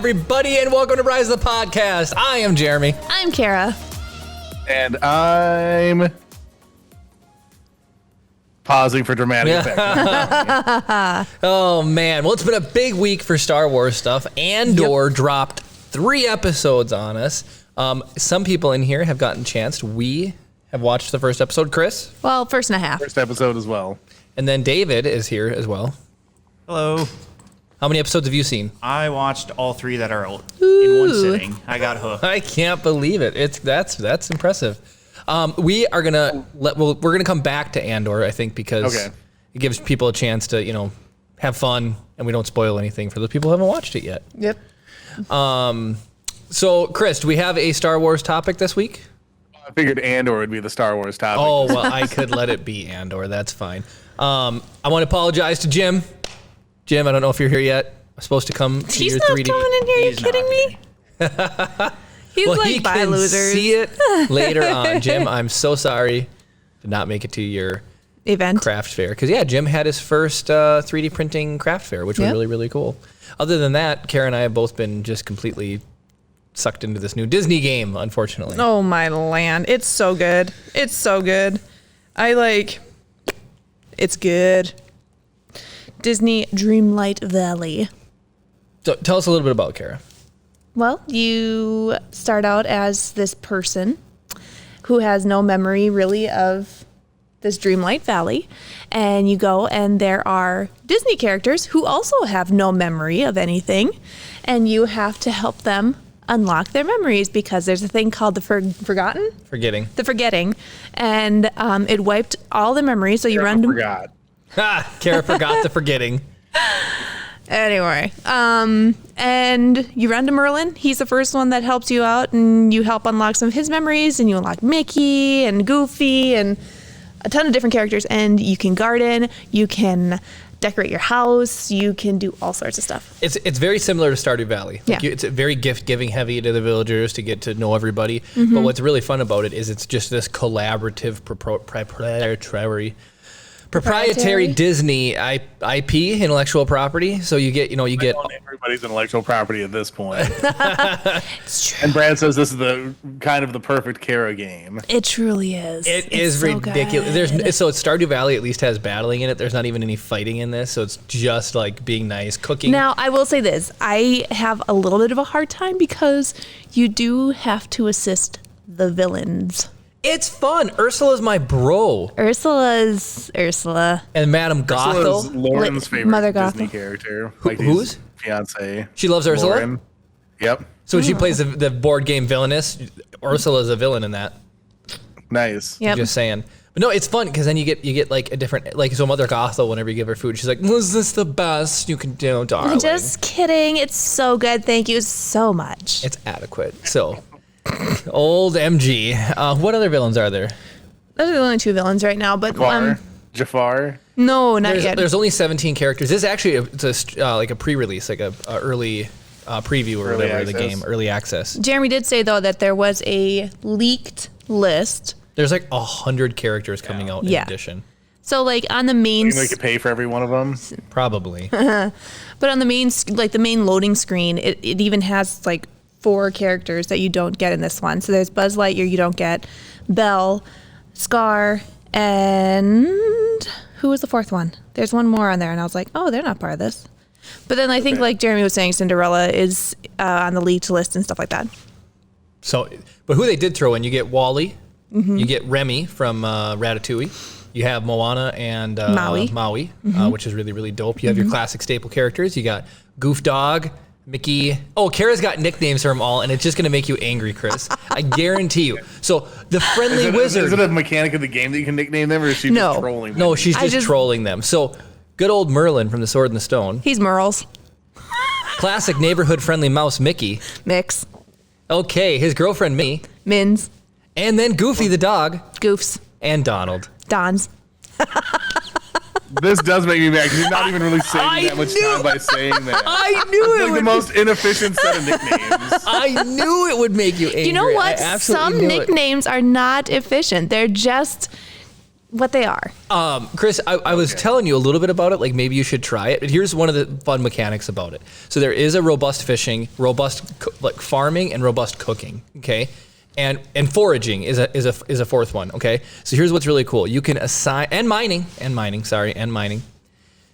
everybody, and welcome to Rise of the Podcast. I am Jeremy. I'm Kara. And I'm pausing for dramatic effect. Oh, man. Well, it's been a big week for Star Wars stuff. Andor dropped 3 episodes on us. Some people in here have gotten chanced. We have watched the first episode. Chris? Well, first and a half. First episode as well. And then David is here as well. Hello. How many episodes have you seen? I watched all 3 that are in one sitting. I got hooked. I can't believe it. That's impressive. We're gonna come back to Andor, I think, because it gives people a chance to, have fun, and we don't spoil anything for those people who haven't watched it yet. Yep. So, Chris, do we have a Star Wars topic this week? I figured Andor would be the Star Wars topic. Oh, well, I could let it be Andor. That's fine. I want to apologize to Jim. Jim, I don't know if you're here yet. I'm supposed to come to He's your not 3D. coming in here. Are you kidding me? He's like, he bye, can losers. see it later on. Jim, I'm so sorry to not make it to your Event. craft fair. Because, Jim had his first 3D printing craft fair, which was really, really cool. Other than that, Kara and I have both been just completely sucked into this new Disney game, unfortunately. Oh, my land. It's so good. It's so good. It's good. Disney Dreamlight Valley. So tell us a little bit about Kara. Well, you start out as this person who has no memory really of this Dreamlight Valley, and you go and there are Disney characters who also have no memory of anything, and you have to help them unlock their memories because there's a thing called the Forgetting, and it wiped all the memories, so you run to... forgot. Kara forgot the forgetting. Anyway, and you run to Merlin. He's the first one that helps you out, and you help unlock some of his memories, and you unlock Mickey and Goofy and a ton of different characters, and you can garden, you can decorate your house, you can do all sorts of stuff. It's very similar to Stardew Valley. It's very gift-giving heavy to the villagers to get to know everybody. Mm-hmm. But what's really fun about it is it's just this collaborative proprietary Disney IP, intellectual property. So you get Everybody's intellectual property at this point. It's true. And Brad says this is the kind of the perfect Kara game. It truly is. It is so ridiculous. So it's Stardew Valley at least has battling in it. There's not even any fighting in this. So it's just like being nice, cooking. Now, I will say this. I have a little bit of a hard time because you do have to assist the villains. It's fun. Ursula's my bro. Ursula. And Madame Gothel. Ursula's Lauren's favorite Mother Disney Gothel. character. Whose? Fiance. She loves Ursula? Lauren. Yep. So she plays the board game villainess. Ursula's a villain in that. Nice. Yep. Just saying. But no, it's fun because then you get like a different, like, so Mother Gothel, whenever you give her food, she's like, was this the best you can do, darling? Just kidding. It's so good. Thank you so much. It's adequate. So, old MG. What other villains are there? Those are the only 2 villains right now, but Jafar. no, not yet. There's only 17 characters. This is actually like a pre-release, like a early preview or whatever of the game, early access. Jeremy did say though that there was a leaked list. There's like 100 characters coming out in addition. So like on the main, You could pay for every one of them. Probably. but on the main, like the main loading screen, it even has like 4 characters that you don't get in this one. So there's Buzz Lightyear, you don't get Belle, Scar, and who was the 4th one? There's one more on there, and I was like, oh, they're not part of this. But then I think, like Jeremy was saying, Cinderella is on the leaked list and stuff like that. So, but who they did throw in, you get Wally, you get Remy from Ratatouille, you have Moana and Maui, which is really, really dope. You have your classic staple characters. You got Goof Dog, Mickey. Oh, Kara's got nicknames for them all, and it's just going to make you angry, Chris. I guarantee you. So, the Friendly Wizard. Is it a mechanic of the game that you can nickname them, or is she just trolling them? No, she's just trolling them. So, good old Merlin from The Sword and the Stone. He's Merles. Classic neighborhood-friendly mouse, Mickey. Mix. Okay, his girlfriend, Minnie. Mins. And then Goofy the dog. Goofs. And Donald. Dons. This does make me mad because you're not even really saving that much time by saying that. I knew it like would the most inefficient set of nicknames. I knew it would make you angry. You know what? I absolutely Some knew nicknames are not efficient. They're just what they are. Chris, I was telling you a little bit about it. Like maybe you should try it. But here's one of the fun mechanics about it. So there is a robust fishing, like farming, and robust cooking. Okay, and foraging is a fourth one. Okay, so here's what's really cool. You can assign and mining.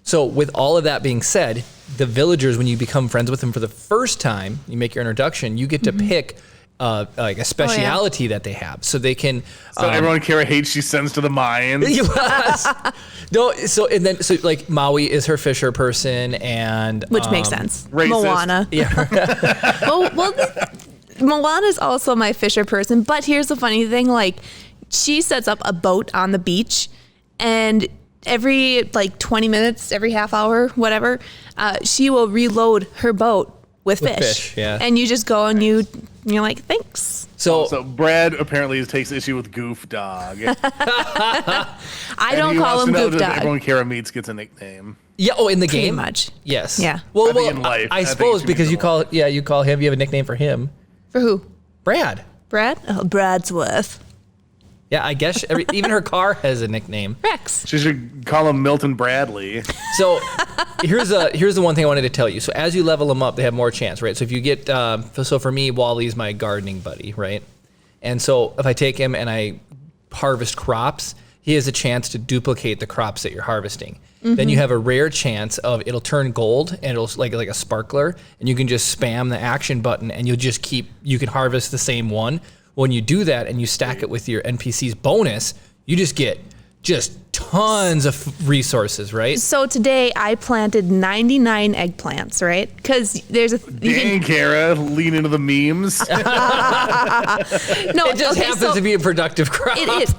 So with all of that being said, the villagers, when you become friends with them for the first time, you make your introduction. You get to pick. Like a speciality that they have, so they can. So everyone Kara hates, she sends to the mines. Yes. No, so like Maui is her fisher person, and Which makes sense. Racist. Moana. Yeah. well, Moana is also my fisher person, but here's the funny thing: like, she sets up a boat on the beach, and every like 20 minutes, every half hour, whatever, she will reload her boat with fish. Yeah. And you just go and you're like, thanks. So Brad apparently takes issue with Goof Dog. I don't call him Goof Dog. Everyone Kara meets gets a nickname. yeah. Oh, in the Pretty game, much. yes. Yeah. Well, I think in life. I I think suppose she because means you in call him. You have a nickname for him, For who? Brad. Brad? Oh, Bradsworth. Yeah, I guess even her car has a nickname. Rex. She should call him Milton Bradley. So here's the one thing I wanted to tell you. So as you level them up, they have more chance, right? So if you get, so for me, Wally's my gardening buddy, right? And so if I take him and I harvest crops, he has a chance to duplicate the crops that you're harvesting. Then you have a rare chance of it'll turn gold and it'll like a sparkler, and you can just spam the action button and you can harvest the same one. When you do that and you stack it with your NPC's bonus, you just get tons of resources, right? So today I planted 99 eggplants, right? Because there's Dang, Kara, lean into the memes. no, It just happens to be a productive crop. It is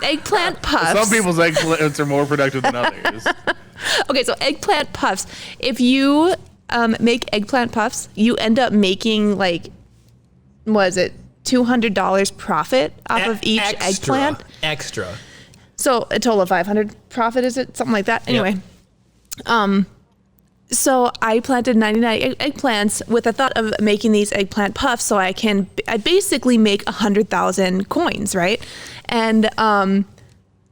eggplant puffs. Some people's eggplants are more productive than others. Okay, so eggplant puffs. If you make eggplant puffs, you end up making $200 profit off of each eggplant. Extra. So a total of 500 profit, is it? Something like that. Anyway, so I planted 99 eggplants with the thought of making these eggplant puffs so I basically make 100,000 coins, right? And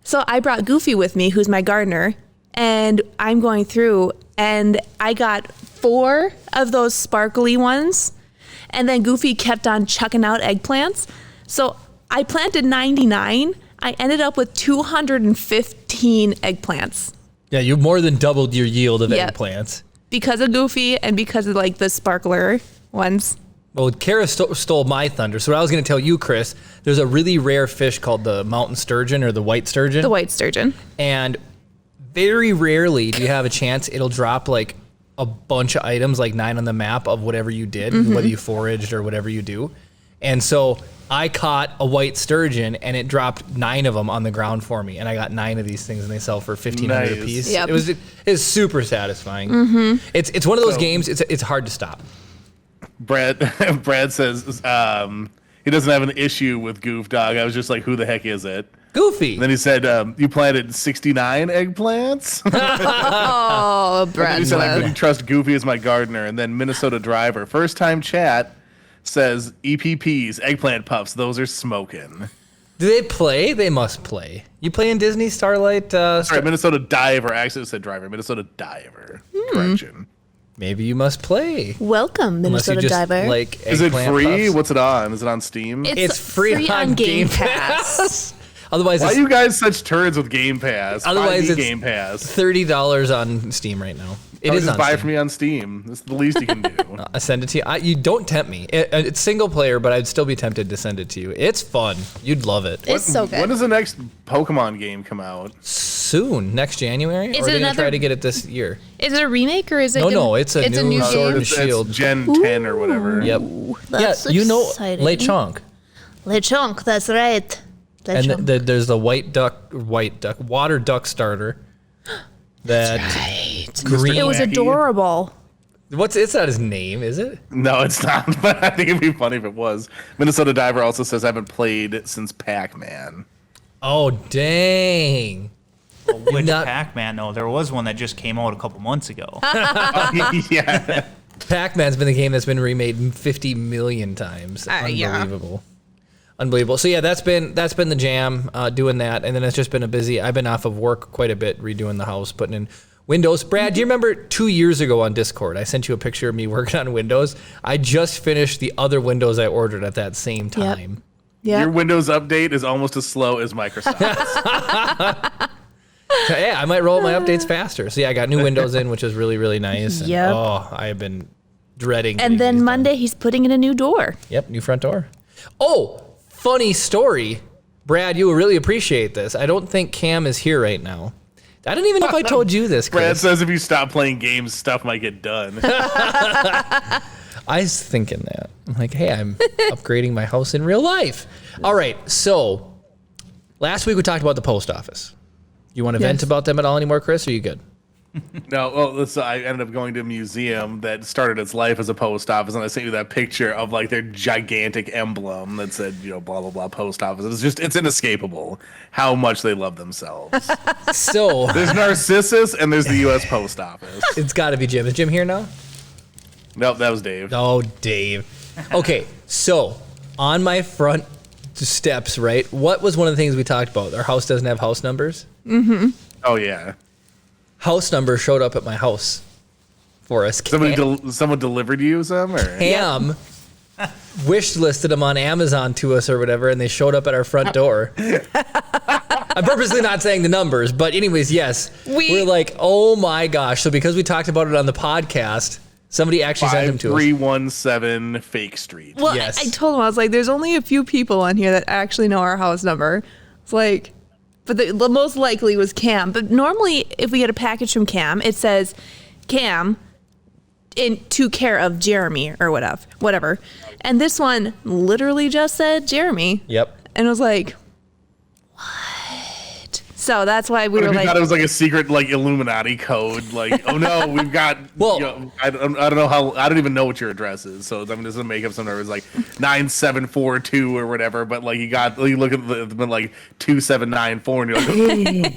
so I brought Goofy with me, who's my gardener, and I'm going through and I got 4 of those sparkly ones. And then Goofy kept on chucking out eggplants. So I planted 99. I ended up with 215 eggplants. Yeah, you more than doubled your yield of Yep. eggplants. Because of Goofy and because of the sparkler ones. Well, Kara stole my thunder. So what I was going to tell you, Chris, there's a really rare fish called the mountain sturgeon or the white sturgeon. The white sturgeon. And very rarely do you have a chance it'll drop a bunch of items, 9 on the map of whatever you did, whether you foraged or whatever you do. And so I caught a white sturgeon and it dropped 9 of them on the ground for me. And I got 9 of these things and they sell for $1,500 Nice. a piece. Yep. It was super satisfying. It's one of those games, it's hard to stop. Brad says he doesn't have an issue with Goof Dog. I was just like, who the heck is it? Goofy. And then he said, you planted 69 eggplants? Oh, And then he said, I Brad. couldn't trust Goofy as my gardener. And then Minnesota Driver, first time chat, says EPPs, eggplant puffs, those are smoking. Do they play? They must play. You play in Disney Starlight? Sorry, Minnesota Diver. I actually said Driver. Minnesota Diver. Correction. Maybe you must play. Welcome, Unless you Minnesota just Diver. like Is it eggplant free? puffs. What's it on? Is it on Steam? It's free on Game Pass. Otherwise, Why it's are you guys such turds with Game Pass? Otherwise, Buy me it's Game Pass. $30 on Steam right now. It is Just on buy it Steam. from me on Steam. That's the least you can do. I send it to you. You don't tempt me. It's single player, but I'd still be tempted to send it to you. It's fun. You'd love it. It's so good. When does the next Pokemon game come out? Soon, next January? Is or are it they going to try another- to get it this year? Is it a remake or is it? No, it's a new Sword game? of Shield. It's Gen 10 or whatever. Yep. That's yeah, you know exciting. Lechonk. Lechonk, that's right. And there's the water duck starter. That green. It was Wacky. adorable. It's not his name, is it? No, it's not, but I think it'd be funny if it was. Minnesota Diver also says I haven't played since Pac-Man. Oh, dang. Which Not- Pac-Man? No, there was one that just came out a couple months ago. Yeah. Pac-Man's been the game that's been remade 50 million times. Yeah. Unbelievable. Unbelievable. So yeah, that's been the jam, doing that, and then it's just been I've been off of work quite a bit, redoing the house, putting in Windows. Brad, do you remember 2 years ago on Discord, I sent you a picture of me working on Windows? I just finished the other Windows I ordered at that same time. Yeah. Your Windows update is almost as slow as Microsoft's. So, yeah, I might roll my updates faster. So yeah, I got new Windows in, which is really, really nice. And, Yep. I have been dreading. And then Monday, he's putting in a new door. Yep, new front door. Oh, funny story. Brad, you will really appreciate this. I don't think Cam is here right now. I don't even know if I told you this, Chris. Brad says if you stop playing games, stuff might get done. I was thinking that. I'm like, hey, I'm upgrading my house in real life. All right, so last week we talked about the post office. You want to vent about them at all anymore, Chris, or are you good? No, well, so I ended up going to a museum that started its life as a post office, and I sent you that picture of like their gigantic emblem that said, blah blah blah post office. It's inescapable how much they love themselves. So There's Narcissus and there's the U.S. Post Office. it's got to be Jim. Is Jim here now? Nope, that was Dave. Oh, Dave. Okay, so on my front steps, right? What was one of the things we talked about? Our house doesn't have house numbers. Oh yeah. House number showed up at my house for us. Someone delivered you some, or Cam wish listed them on Amazon to us or whatever, and they showed up at our front door. I'm purposely not saying the numbers, but anyways, yes. We're like, oh my gosh. So because we talked about it on the podcast, somebody actually sent them to us. 5317 Fake Street. Well, Yes. I told him, I was like, there's only a few people on here that actually know our house number. It's like, but the most likely was Cam. But normally, if we get a package from Cam, it says Cam to care of Jeremy or whatever. And this one literally just said Jeremy. Yep. And I was like, what? So that's why we What were if you like, thought it was like a secret like Illuminati code? Like, oh no, we've got. Well- I don't know how. I don't even know what your address is. So I'm just gonna make up some numbers like 9742 or whatever. But like you look at the like 2794 and you're like,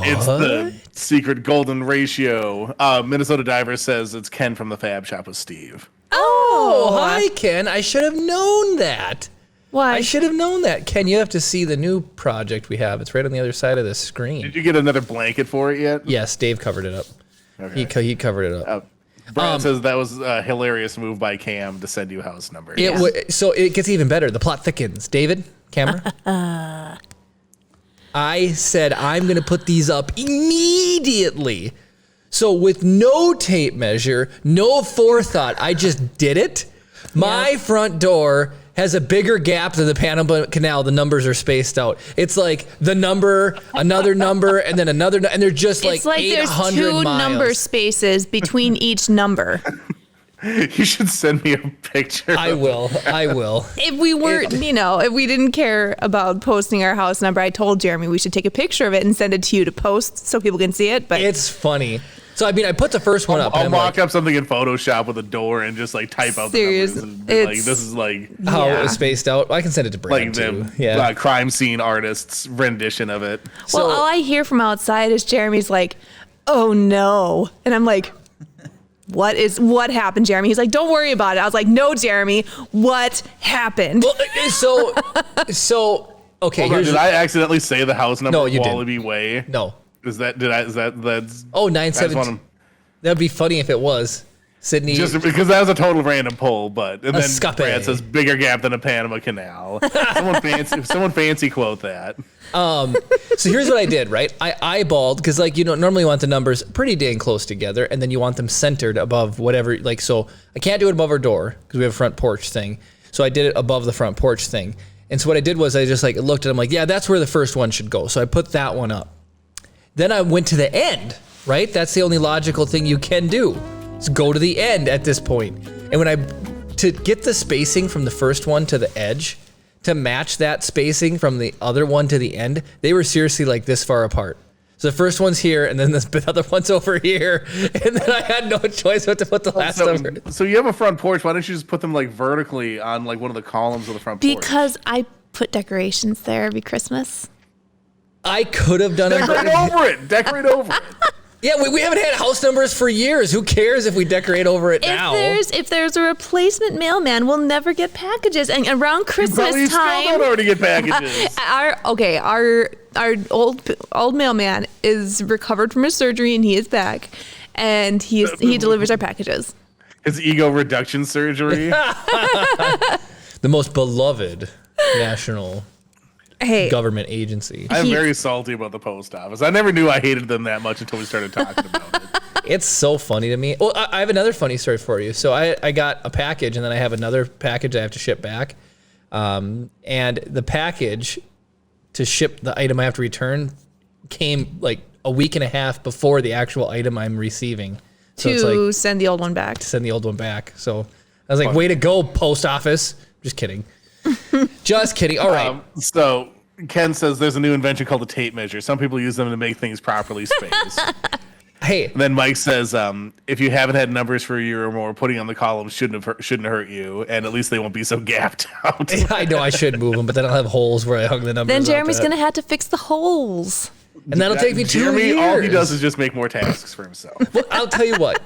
it's the secret golden ratio. Minnesota Diver says it's Ken from the Fab Shop with Steve. Oh, hi, Ken. I should have known that. why? I should have known that. Ken, you have to see the new project we have. It's right on the other side of the screen. Did you get another blanket for it yet? Yes, Dave covered it up. Okay. He covered it up. Brad says that was a hilarious move by Cam to send you house numbers. So it gets even better. The plot thickens. David, camera. I said I'm going to put these up immediately. So with no tape measure, no forethought, I just did it. My front door has a bigger gap than the Panama Canal. The numbers are spaced out. It's like the number, another number, and then another, and they're just like, it's like there's 800 two miles. number spaces between each number. You should send me a picture. I will. If we weren't, if we didn't care about posting our house number, I told Jeremy we should take a picture of it and send it to you to post so people can see it. But It's funny. So I mean, I put the first one up. I'll and mock up something in Photoshop with a door and just like type out the numbers and be like, this is like how it Yeah. was spaced out. I can send it to Brad like too. the crime scene artist's rendition of it. well, all I hear from outside is Jeremy's like, "Oh no," and I'm like, "What happened, Jeremy?" He's like, "Don't worry about it." I was like, "No, Jeremy, what happened?" Well, so okay. Did I accidentally say the house number? No, you didn't. Wallaby Way. No. That's Oh, I just 917. want That'd be funny if it was Sydney. just because that was a total random poll, but and then Escape. Brad says bigger gap than a Panama Canal. someone fancy quote that. So here's what I did, right? I eyeballed because normally you want the numbers pretty dang close together, and then you want them centered above whatever. So I can't do it above our door because we have a front porch thing. So I did it above the front porch thing. And so what I did was I just looked at them yeah, that's where the first one should go. So I put that one up. Then I went to the end, right? That's the only logical thing you can do. Is go to the end at this point. And to get the spacing from the first one to the edge, to match that spacing from the other one to the end, they were seriously this far apart. So the first one's here, and then the other one's over here, and then I had no choice but to put the last number. So you have a front porch. Why don't you just put them vertically on one of the columns of the front porch? Because I put decorations there every Christmas. I could have done Decorate over it. Yeah, we haven't had house numbers for years. Who cares if we decorate over it now? If there's a replacement mailman, we'll never get packages. And around Christmas Probably time, still don't already get packages. our old mailman is recovered from his surgery and he is back, and he delivers our packages. His ego reduction surgery. The most beloved national government agency. I'm very salty about the post office. I never knew I hated them that much until we started talking about it. It's so funny to me. Well, I have another funny story for you. So I got a package, and then I have another package I have to ship back. And the package to ship the item I have to return came like a week and a half before the actual item I'm receiving. So to send the old one back. To send the old one back. So I was like, way to go, post office. Just kidding. Just kidding. All right. So Ken says there's a new invention called the tape measure. Some people use them to make things properly spaced. Hey. And then Mike says, if you haven't had numbers for a year or more, putting on the columns shouldn't hurt you, and at least they won't be so gapped out. I know I should move them, but then I'll have holes where I hung the numbers. Then Jeremy's gonna have to fix the holes. And that'll take me 2 years. All he does is just make more tasks for himself. Well, I'll tell you what.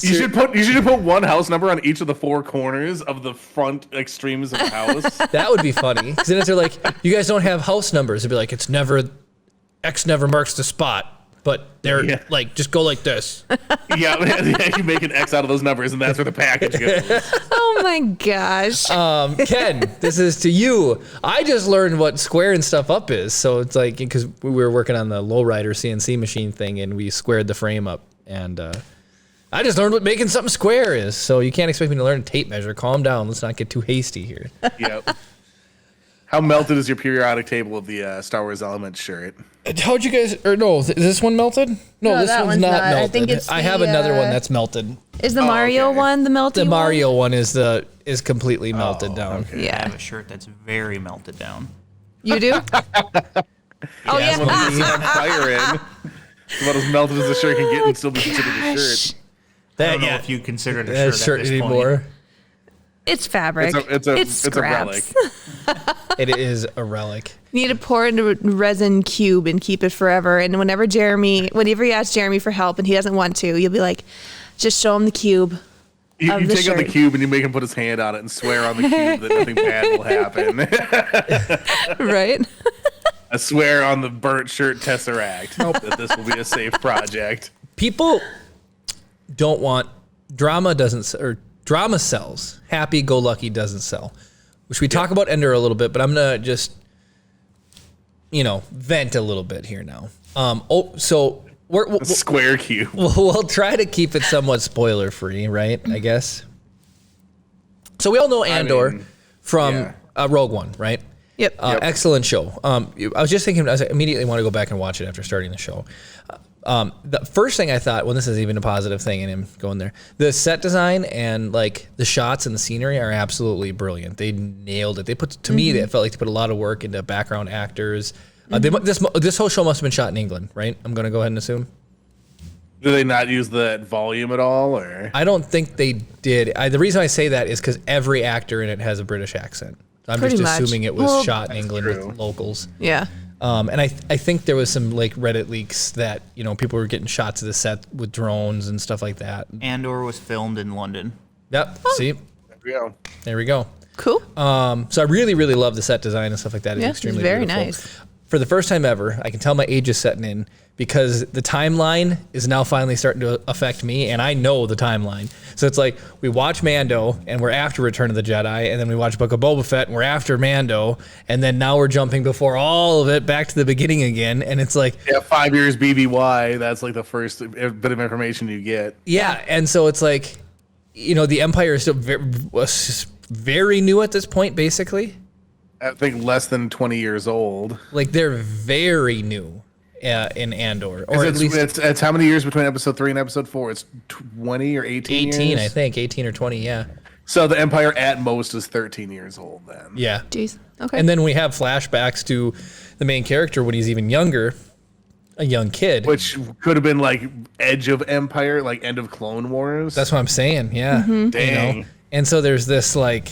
You should put one house number on each of the four corners of the front extremes of the house. That would be funny. Because then if they're like, you guys don't have house numbers, it'd be like, X never marks the spot. But they're like, just go like this. Yeah, you make an X out of those numbers, and that's where the package goes. Oh my gosh. Ken, this is to you. I just learned what squaring stuff up is. So it's like, because we were working on the lowrider CNC machine thing, and we squared the frame up. And I just learned what making something square is. So you can't expect me to learn a tape measure. Calm down. Let's not get too hasty here. Yep. How melted is your periodic table of the Star Wars Elements shirt? How'd you guys, is this one melted? No, this that one's one's not not. melted. I think it's I have the, another one that's melted. Is the Mario one the melty The one? Mario one is completely melted down. I Yeah. have a shirt that's very melted down. You do? Oh yeah. Fire in. It's about as melted as a shirt can get and still be considered a shirt. I don't know if you consider it a shirt at this anymore. point. It's fabric. It's a scraps. relic. It is a relic. You need to pour it into a resin cube and keep it forever. And whenever you ask Jeremy for help and he doesn't want to, you'll be like, just show him the cube. You take out the cube and you make him put his hand on it and swear on the cube that nothing bad will happen. Right? I swear on the burnt shirt tesseract that this will be a safe project. People don't want drama sells. Happy-go-lucky doesn't sell. Which we talk about Endor a little bit, but I'm gonna just vent a little bit here now. So we'll Square cube. we'll try to keep it somewhat spoiler free, right? I guess. So we all know Andor from Rogue One, right? Yep. Excellent show. I was just thinking, I immediately want to go back and watch it after starting the show. The first thing I thought, this is even a positive thing in him going there, the set design and like the shots and the scenery are absolutely brilliant. They nailed it. To me, they felt like they put a lot of work into background actors. This whole show must have been shot in England, right? I'm going to go ahead and assume. Do they not use that volume at all, or? I don't think they did. The reason I say that is because every actor in it has a British accent. I'm Pretty just much. assuming it was shot in That's England true. with locals. Yeah. And I think there was some like Reddit leaks that people were getting shots of the set with drones and stuff like that. Andor was filmed in London. Yep. See, There we go. there we go. Cool. So I really, really love the set design and stuff like that. It's Yeah, extremely it's very beautiful. nice. For the first time ever, I can tell my age is setting in because the timeline is now finally starting to affect me, and I know the timeline. So it's like we watch Mando, and we're after Return of the Jedi, and then we watch Book of Boba Fett, and we're after Mando, and then now we're jumping before all of it back to the beginning again, and it's like... Yeah, 5 years BBY, that's like the first bit of information you get. Yeah, and so it's like, the Empire is still very new at this point, basically. I think less than 20 years old. Like, they're very new in Andor. Or at least... It's how many years between episode 3 and episode 4? It's 20 or 18 years? 18, I think. 18 or 20, yeah. So the Empire at most is 13 years old then. Yeah. Jeez. Okay. And then we have flashbacks to the main character when he's even younger, a young kid. Which could have been like Edge of Empire, like end of Clone Wars. That's what I'm saying, yeah. Mm-hmm. Dang. And so there's this like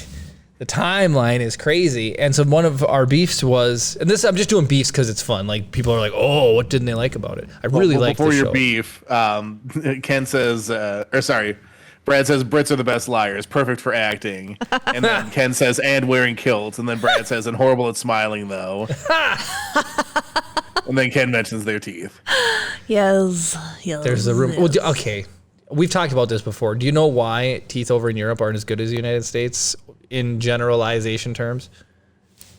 The timeline is crazy. And so one of our beefs was, and this I'm just doing beefs because it's fun. Like people are like, oh, what didn't they like about it? I really like the show. Before your beef, Ken says, Brad says Brits are the best liars, perfect for acting. And then Ken says, and wearing kilts. And then Brad says, and horrible at smiling though. And then Ken mentions their teeth. Yes. There's a room. Well, okay. We've talked about this before. Do you know why teeth over in Europe aren't as good as the United States in generalization terms?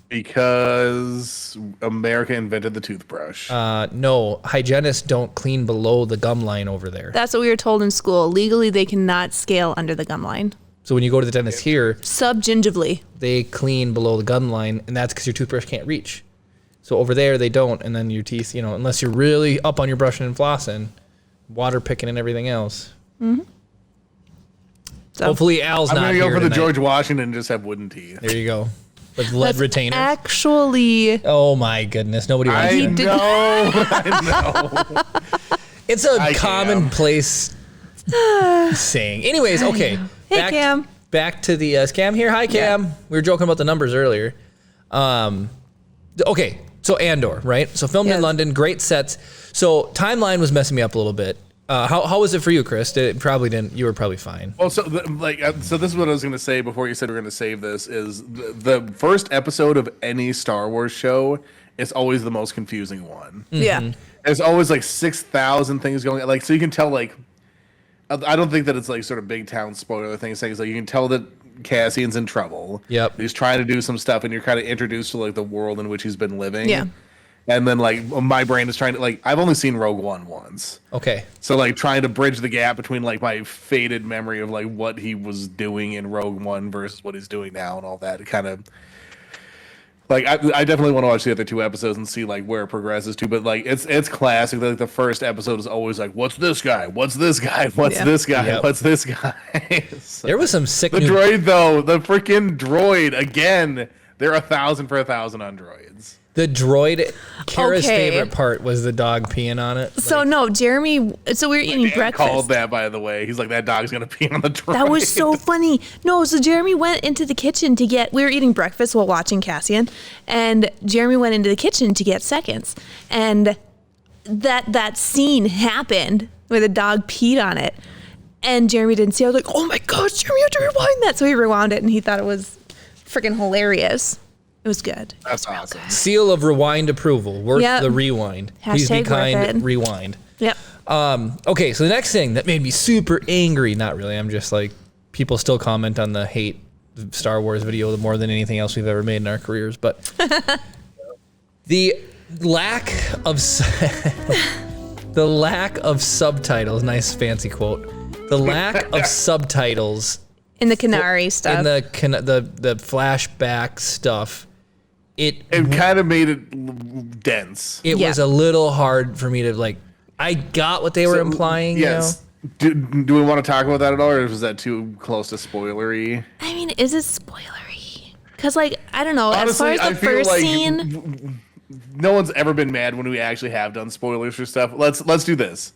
Because America invented the toothbrush. No, hygienists don't clean below the gum line over there. That's what we were told in school. Legally, they cannot scale under the gum line. So when you go to the dentist here, subgingivally, they clean below the gum line, and that's because your toothbrush can't reach. So over there, they don't, and then your teeth, unless you're really up on your brushing and flossing, water picking and everything else. Mm-hmm. So hopefully Al's not here. I'm going to go for tonight. the George Washington and just have wooden teeth. There you go. With lead retainers. Actually. Oh my goodness. Nobody wants that. I know. It's a commonplace saying. Anyways, okay. Hey, Cam. Back to the Cam here. Hi, Cam. Yeah. We were joking about the numbers earlier. Okay. So Andor, right? So filmed in London, great sets. So timeline was messing me up a little bit. How was it for you, Chris? It probably didn't. You were probably fine. Well, so this is what I was going to say before you said we're going to save this. Is the first episode of any Star Wars show is always the most confusing one. Mm-hmm. Yeah, there's always like 6,000 things going on. Like so you can tell like I don't think that it's like sort of big town spoiler things. Like you can tell that Cassian's in trouble. Yep, he's trying to do some stuff, and you're kind of introduced to like the world in which he's been living. Yeah. And then, like, my brain is trying to, like, I've only seen Rogue One once. Okay. So, like, trying to bridge the gap between, like, my faded memory of, like, what he was doing in Rogue One versus what he's doing now and all that kind of... Like, I definitely want to watch the other two episodes and see, like, where it progresses to. But, like, it's classic. Like, the first episode is always like, what's this guy? What's this guy? What's this guy? Yep. What's this guy? So, there was some sick... The droid, though. The freaking droid. Again, they're 1,000 for 1,000 on droids. The droid, Kara's favorite part was the dog peeing on it. So no, Jeremy. So we were eating breakfast. Called that, by the way. He's like, that dog's gonna pee on the droid. That was so funny. No, so Jeremy went into the kitchen to get. We were eating breakfast while watching Cassian, and Jeremy went into the kitchen to get seconds, and that scene happened where the dog peed on it, and Jeremy didn't see. I was like, oh my gosh, Jeremy, you have to rewind that. So he rewound it, and he thought it was freaking hilarious. It was good. That's awesome. Seal of rewind approval. Worth the rewind. Please be kind. Rewind. Yep. Okay, so the next thing that made me super angry. Not really. I'm just like, people still comment on the hate Star Wars video more than anything else we've ever made in our careers. But the lack of subtitles. Nice fancy quote. The lack of subtitles in the Canary stuff. In the flashback stuff. It kind of made it dense. It was a little hard for me to like. I got what they were implying. Yes. Do we want to talk about that at all, or was that too close to spoilery? I mean, is it spoilery? Because like I don't know. Honestly, as far as the first scene, no one's ever been mad when we actually have done spoilers for stuff. Let's do this.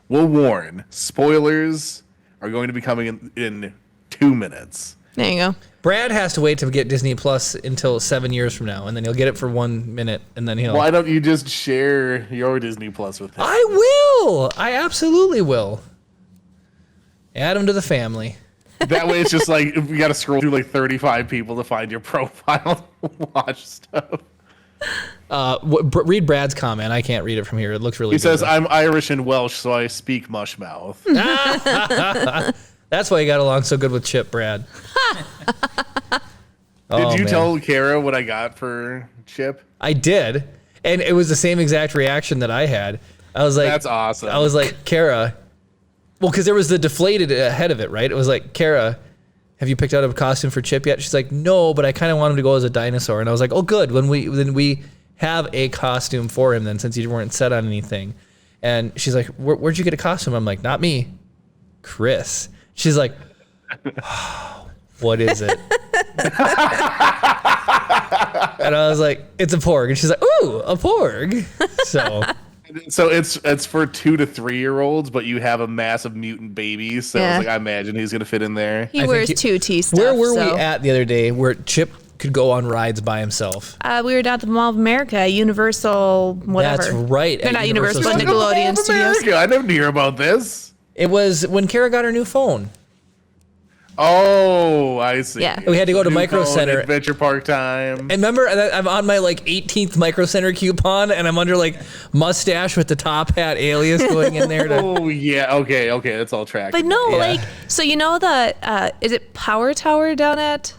We'll warn. Spoilers are going to be coming in 2 minutes. There you go. Brad has to wait to get Disney Plus until 7 years from now, and then he'll get it for 1 minute, and then he'll... Why don't you just share your Disney Plus with him? I will! I absolutely will. Add him to the family. That way it's just like, we got to scroll through like 35 people to find your profile to watch stuff. Read Brad's comment. I can't read it from here. It looks really good. He says, I'm Irish and Welsh, so I speak mush mouth. That's why you got along so good with Chip, Brad. Did you tell Kara what I got for Chip? I did. And it was the same exact reaction that I had. I was like... That's awesome. I was like, Kara... Well, because there was the deflated ahead of it, right? It was like, Kara, have you picked out a costume for Chip yet? She's like, no, but I kind of want him to go as a dinosaur. And I was like, oh, good. Then we have a costume for him then, since you weren't set on anything. And she's like, where'd you get a costume? I'm like, not me. Chris. She's like, oh, what is it? And I was like, it's a porg. And she's like, ooh, a porg. So So it's for 2 to 3 year olds, but you have a massive mutant baby. So Yeah. I imagine he's gonna fit in there. He wears 2T stuff. Where were so. we at the other day where Chip could go on rides by himself? We were down at the Mall of America, Universal, whatever. That's right. They're at not Universal, but Studios. Nickelodeon Studios. America. I never hear about this. It was when Kara got her new phone. Oh, I see. Yeah. We had to go to New Micro phone, Center. Adventure Park time. And remember, I'm on my like 18th Micro Center coupon, and I'm under like mustache with the top hat alias going in there. Oh yeah, okay, that's all tracked. But no, Yeah. like, so you know the, is it Power Tower down at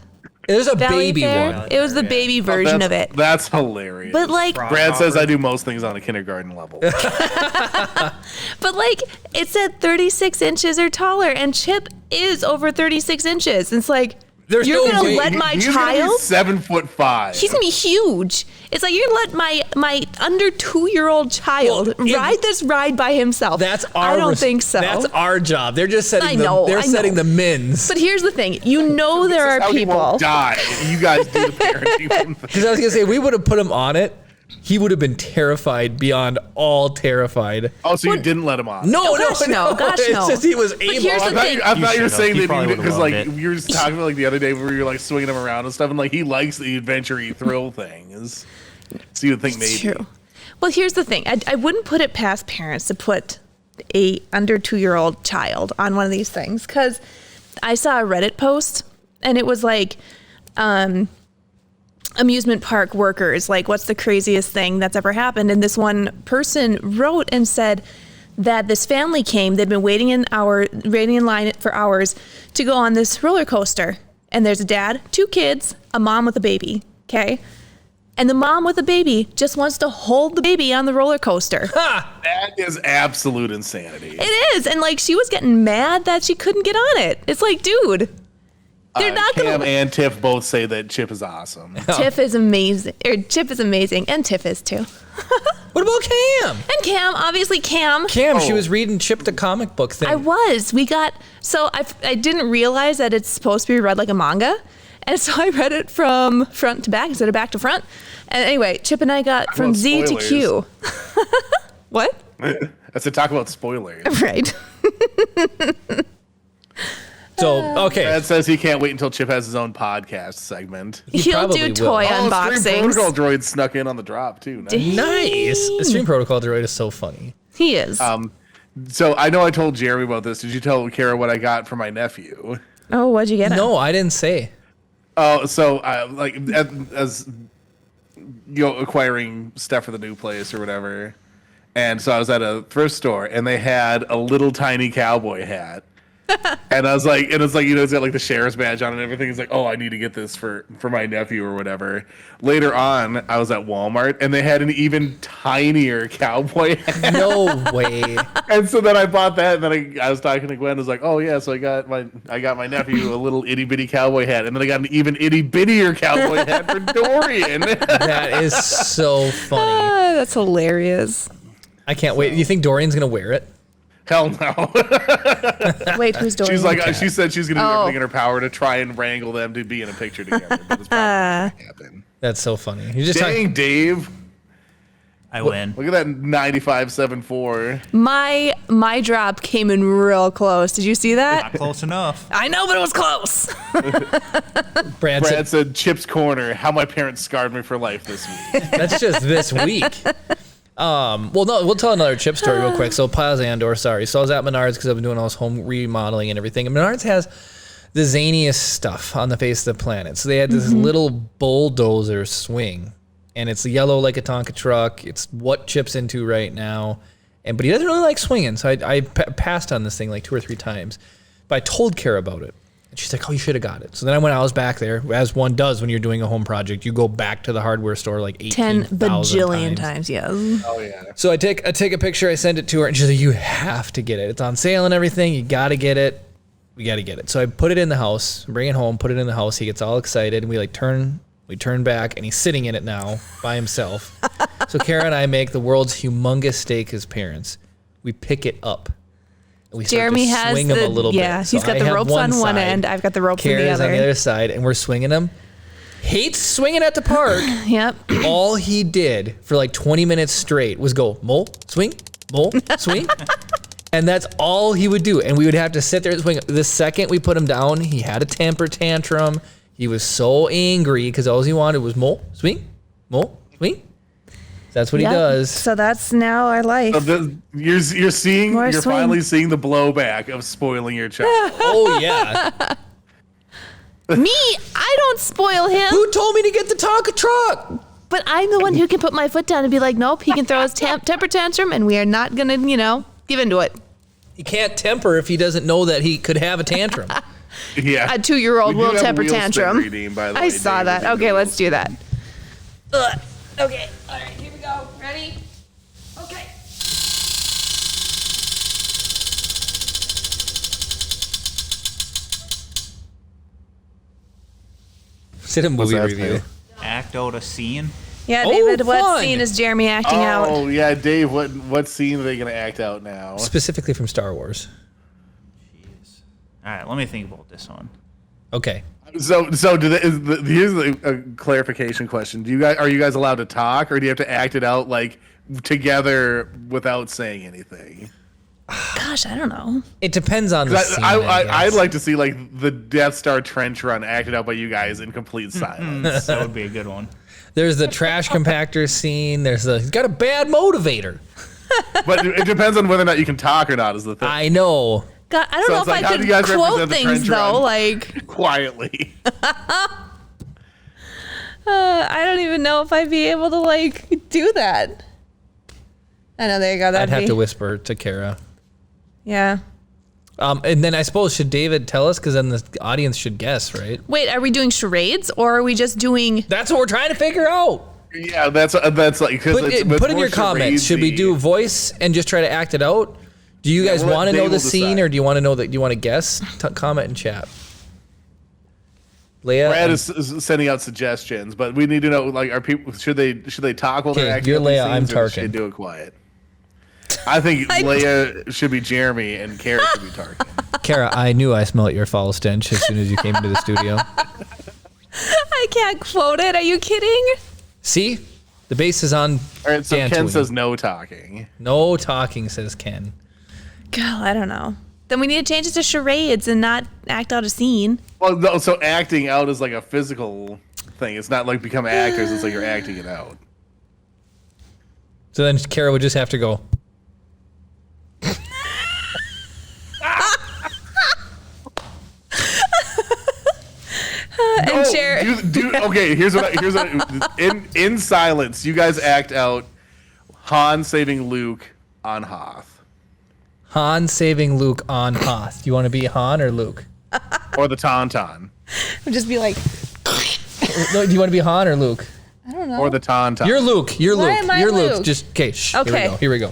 There's a Valley baby Fair? one. It was the baby version of it. That's hilarious. But like, Brad says I do most things on a kindergarten level. but like, it said 36 inches or taller, and Chip is over 36 inches. It's like, There's you're no gonna way- let my He's gonna be child? 7'5". He's gonna be huge. It's like you're gonna let my under 2-year-old child Well, ride this ride by himself. That's our. I don't think so. That's our job. They're just setting. I know, They're I know. setting the mins. But here's the thing: you know there This is are how he people. won't die. You guys do the parenting. Because I was gonna say we would have put him on it. He would have been terrified beyond all terrified. Oh, so you didn't let him on? No, gosh, no, gosh, It's no. just he was But able. here's the thing. I thought you were should've. saying He that probably you because would've like loved you were just talking about like the other day where you were like swinging him around and stuff, and like he likes the adventure-y thrill things. So you would think maybe. It's true. Well, here's the thing: I wouldn't put it past parents to put a under 2-year-old child on one of these things, because I saw a Reddit post and it was like, amusement park workers, like, what's the craziest thing that's ever happened? And this one person wrote and said that this family came, they'd been waiting in line for hours to go on this roller coaster. And there's a dad, 2 kids, a mom with a baby, okay? And the mom with the baby just wants to hold the baby on the roller coaster. That is absolute insanity. It is. And like, she was getting mad that she couldn't get on it. It's like, dude, they're not Cam gonna. and Tiff both say that Chip is awesome. Tiff is amazing. Chip is amazing, and Tiff is too. What about Cam? And Cam, obviously Cam. Cam, she was reading Chip the comic book thing. I was. I didn't realize that it's supposed to be read like a manga. And so I read it from front to back instead of back to front. And anyway, Chip and I got from about Z to Q. What? I said talk about spoilers. Right. So okay, Brad says he can't wait until Chip has his own podcast segment. He'll probably do will. toy Stream unboxings. Protocol Droid snuck in on the drop too. Nice. nice. The Stream Protocol droid is so funny. He is. So I know I told Jeremy about this. Did you tell Kara what I got for my nephew? Oh, what'd you get? No, I didn't say. Oh, so like as you know, acquiring stuff for the new place or whatever, and so I was at a thrift store and they had a little tiny cowboy hat. And I was like, and it's like, you know, it's got like the sheriff's badge on and everything. It's like, oh, I need to get this for my nephew or whatever. Later on, I was at Walmart and they had an even tinier cowboy hat. No way. And so then I bought that, and then I was talking to Gwen. I was like, "Oh yeah, so I got my nephew a little itty bitty cowboy hat, and then I got an even itty bittier cowboy hat for Dorian." That is so funny. That's hilarious. I can't wait. You think Dorian's gonna wear it? Hell no. Wait, who's Dorian? She's like, she said she's gonna do Oh. everything in her power to try and wrangle them to be in a picture together. But it's probably not gonna happen. That's so funny. You're just Dang, Dave! I win. Look at that 95.74. My drop came in real close. Did you see that? Not close enough. I know, but it was close. Brad said, Brad said, "Chip's Corner. How my parents scarred me for life this week." that's just this week. Well, no, we'll tell another Chip story real quick. So Plaza Andor, sorry. So I was at Menards because I've been doing all this home remodeling and everything. And Menards has the zaniest stuff on the face of the planet. So they had this little bulldozer swing, and it's yellow like a Tonka truck. It's what Chip's into right now, but he doesn't really like swinging. So I passed on this thing like 2 or 3 times, but I told Kara about it. And she's like, "Oh, you should have got it." So then I was back there, as one does when you're doing a home project. You go back to the hardware store like 10 18,000 bajillion times, yes. Oh yeah. So I take a picture, I send it to her, and she's like, "You have to get it. It's on sale and everything. You got to get it. We got to get it." So I put it in the house, bring it home, put it in the house. He gets all excited, and we turn back, and he's sitting in it now by himself. So Kara and I make the world's humongous steak as parents. We pick it up. And we start Jeremy to has swing him a little bit. he's got I the have ropes on one side, end. I've got the ropes on the Kara's other. on the other side, and we're swinging him. Hates swinging at the park. Yep. All he did for like 20 minutes straight was go, mole, swing, and that's all he would do. And we would have to sit there and swing. The second we put him down, he had a temper tantrum. He was so angry because all he wanted was mole, swing. That's what he does. So that's now our life. You're seeing, More you're swing. finally seeing the blowback of spoiling your child. Oh, yeah. Me, I don't spoil him. Who told me to get the Tonka truck? But I'm the one who can put my foot down and be like, nope, he can throw his temper tantrum and we are not going to, give into it. He can't temper if he doesn't know that he could have a tantrum. Yeah. A 2-year-old We do will have temper wheel spin tantrum. reading, by the I way, saw Dave, that. if you Okay, do. let's do that. Okay. All right, here we go. Ready? Okay. Sit a movie that review. say? Act out a scene. Yeah, Oh, David, what fun. scene is Jeremy acting out? Oh, yeah, Dave, what scene are they going to act out now? Specifically from Star Wars. All right, let me think about this one. Okay. So here's a clarification question. Are you guys allowed to talk, or do you have to act it out like together without saying anything? Gosh, I don't know. It depends on the scene, I'd guess. like to see like the Death Star trench run acted out by you guys in complete silence. That would be a good one. There's the trash compactor scene. He's got a bad motivator. But it depends on whether or not you can talk or not. Is the thing. I know. God, I don't So know it's if like, I how do you guys could quote represent the things trench though. run? Like, Quietly. I don't even know if I'd be able to like do that. I know. There you go. I'd have to whisper to Kara. Yeah. And then I suppose, should David tell us? Because then the audience should guess, right? Wait, are we doing charades or are we just doing? That's what we're trying to figure out. Yeah, that's like Put in your comments. Should we do voice and just try to act it out? Do you guys we'll let want to know Dave the will scene, decide. or do you want to know that? Do you want to guess? Comment in chat. Leia, Brad is sending out suggestions, but we need to know like are people should they talk while they're Okay, acting? you're out these Leia, I'm scenes, or should Tarkin. they do it quiet? I think Leia should be Jeremy and Kara should be Tarkin. Kara, I knew I smelled your foul stench as soon as you came into the studio. I can't quote it. Are you kidding? See, the base is on. All right, so Ken Dantooine. says no talking. No talking, says Ken. God, I don't know. Then we need to change it to charades and not act out a scene. Well, no, so acting out is like a physical thing. It's not like become actors. It's like you're acting it out. So then Kara would just have to go. And share. Okay, here's what in silence, you guys act out Han saving Luke on Hoth. Han saving Luke on Hoth. Do you want to be Han or Luke? Or the Tauntaun. Just be like, No, do you want to be Han or Luke? I don't know. Or the Tauntaun. You're Luke. You're Why Luke. am I You're Luke? Luke. Just okay. Shh. Okay. Here we go.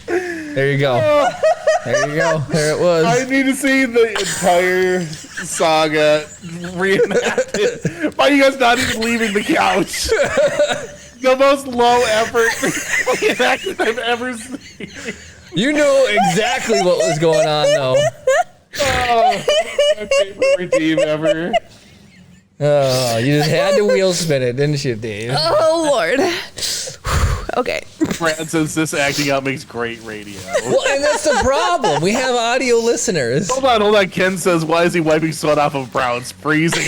There you go. There you go. There it was. I need to see the entire saga reenacted by you guys not even leaving the couch. The most low effort reenacted I've ever seen. You know exactly what was going on, though. Oh, my favorite redeem ever. Oh, you just had to wheel spin it, didn't you, Dave? oh Lord. Okay. Brad says this acting out makes great radio. Well, and that's the problem. We have audio listeners. Hold on. Ken says, why is he wiping sweat off of brow? It's freezing.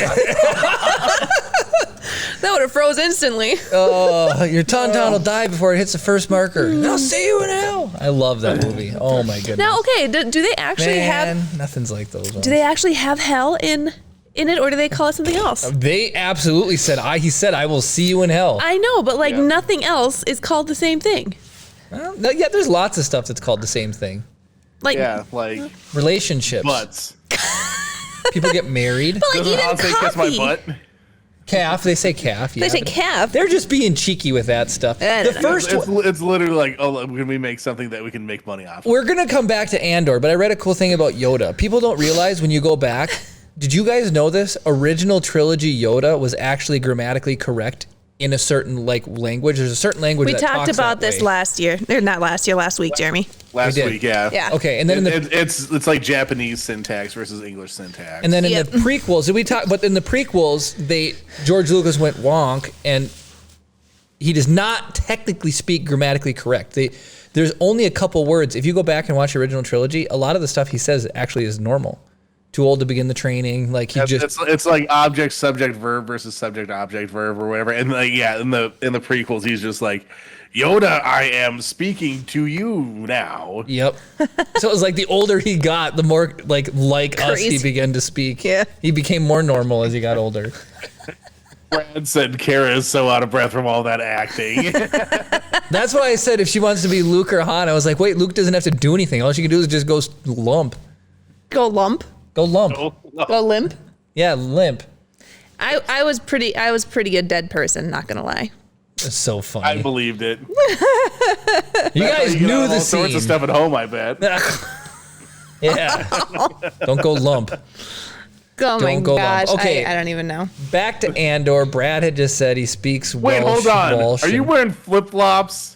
That would have froze instantly. Oh, your tauntaun will die before it hits the first marker. I'll see you in hell. I love that movie. Oh my goodness. Now, okay, do they actually have? Nothing's like those ones. Do they actually have hell in it, or do they call it something else? They absolutely said, he said, I will see you in hell. I know, but like Yeah. nothing else is called the same thing. Well, yeah, there's lots of stuff that's called the same thing. Like, Yeah, like Relationships. butts. People get married. but like Doesn't Han even say kiss my coffee. butt? Calf. They say calf. Yeah. They say calf. They're just being cheeky with that stuff. It's literally like, oh, can we make something that we can make money off? We're gonna come back to Andor, but I read a cool thing about Yoda. People don't realize when you go back. Did you guys know this? Original trilogy Yoda was actually grammatically correct in a certain language. There's a certain language. We that talked talks about that this way. last year. Or not last year, last week, Jeremy. Last week, yeah. Yeah. Okay, and then it's like Japanese syntax versus English syntax. And then in the prequels, did we talk? But in the prequels, George Lucas went wonk, and he does not technically speak grammatically correct. There's only a couple words. If you go back and watch the original trilogy, a lot of the stuff he says actually is normal. Too old to begin the training. Like it's like object subject verb versus subject object verb or whatever. And like in the prequels, he's just like, Yoda, I am speaking to you now. Yep. So it was like the older he got, the more like us he began to speak. Yeah. He became more normal as he got older. Brad said Kara is so out of breath from all that acting. That's why I said if she wants to be Luke or Han, I was like, wait, Luke doesn't have to do anything. All she can do is just go lump. Go lump. Go lump. Go limp. Yeah, limp. I was pretty a dead person, not gonna lie. It's so funny. I believed it. You guys knew the all scene. sorts of stuff at home, I bet. Yeah. Don't go lump. Oh my gosh. Okay. I don't even know. Back to Andor. Brad had just said he speaks Wait, Welsh. hold on. Walsh, Are you wearing flip-flops?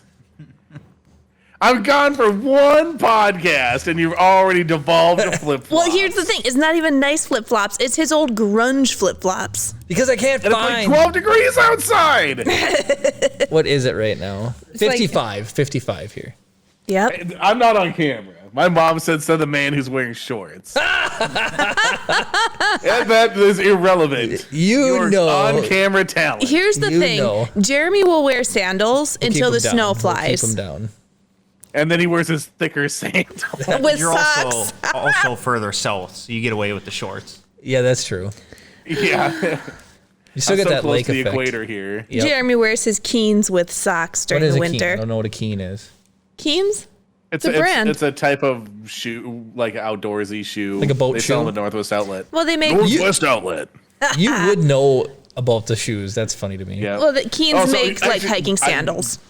I've gone for one podcast and you've already devolved to flip-flops. Well, here's the thing. It's not even nice flip-flops. It's his old grunge flip-flops. Because I can't And it's like find. 12 degrees outside. What is it right now? like- 55 here. Yep. I'm not on camera. My mom said the man who's wearing shorts. And that is irrelevant. You know. On-camera talent. Here's the thing. Jeremy will wear sandals until the snow flies. Keep him down. And then he wears his thicker sandals. With You're socks. also further south, so you get away with the shorts. Yeah, that's true. Yeah. You still get so that close lake to the effect. equator here. Yep. Jeremy wears his Keens with socks What during is the a keen? I winter. don't know what a keen is. Keens? It's a brand. It's a type of shoe, like outdoorsy shoe. Like a boat they sell shoe? in the Northwest Outlet. Well, they make. Northwest Outlet. You would know about the shoes. That's funny to me. Yeah. Well, the Keens Oh, so make like actually, hiking sandals.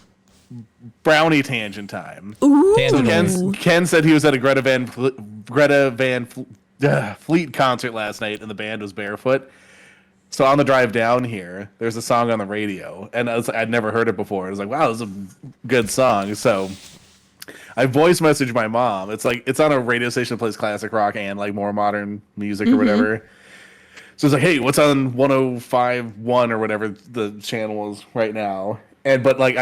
Brownie tangent time. Ooh. Tangent. Ken said he was at a Greta Van Fleet concert last night, and the band was barefoot. So on the drive down here, there's a song on the radio, and I'd never heard it before. I was like, wow, this is a good song. So I voice messaged my mom. It's on a radio station that plays classic rock and like more modern music or whatever. So it's like, hey, what's on 105.1 or whatever the channel is right now? But like,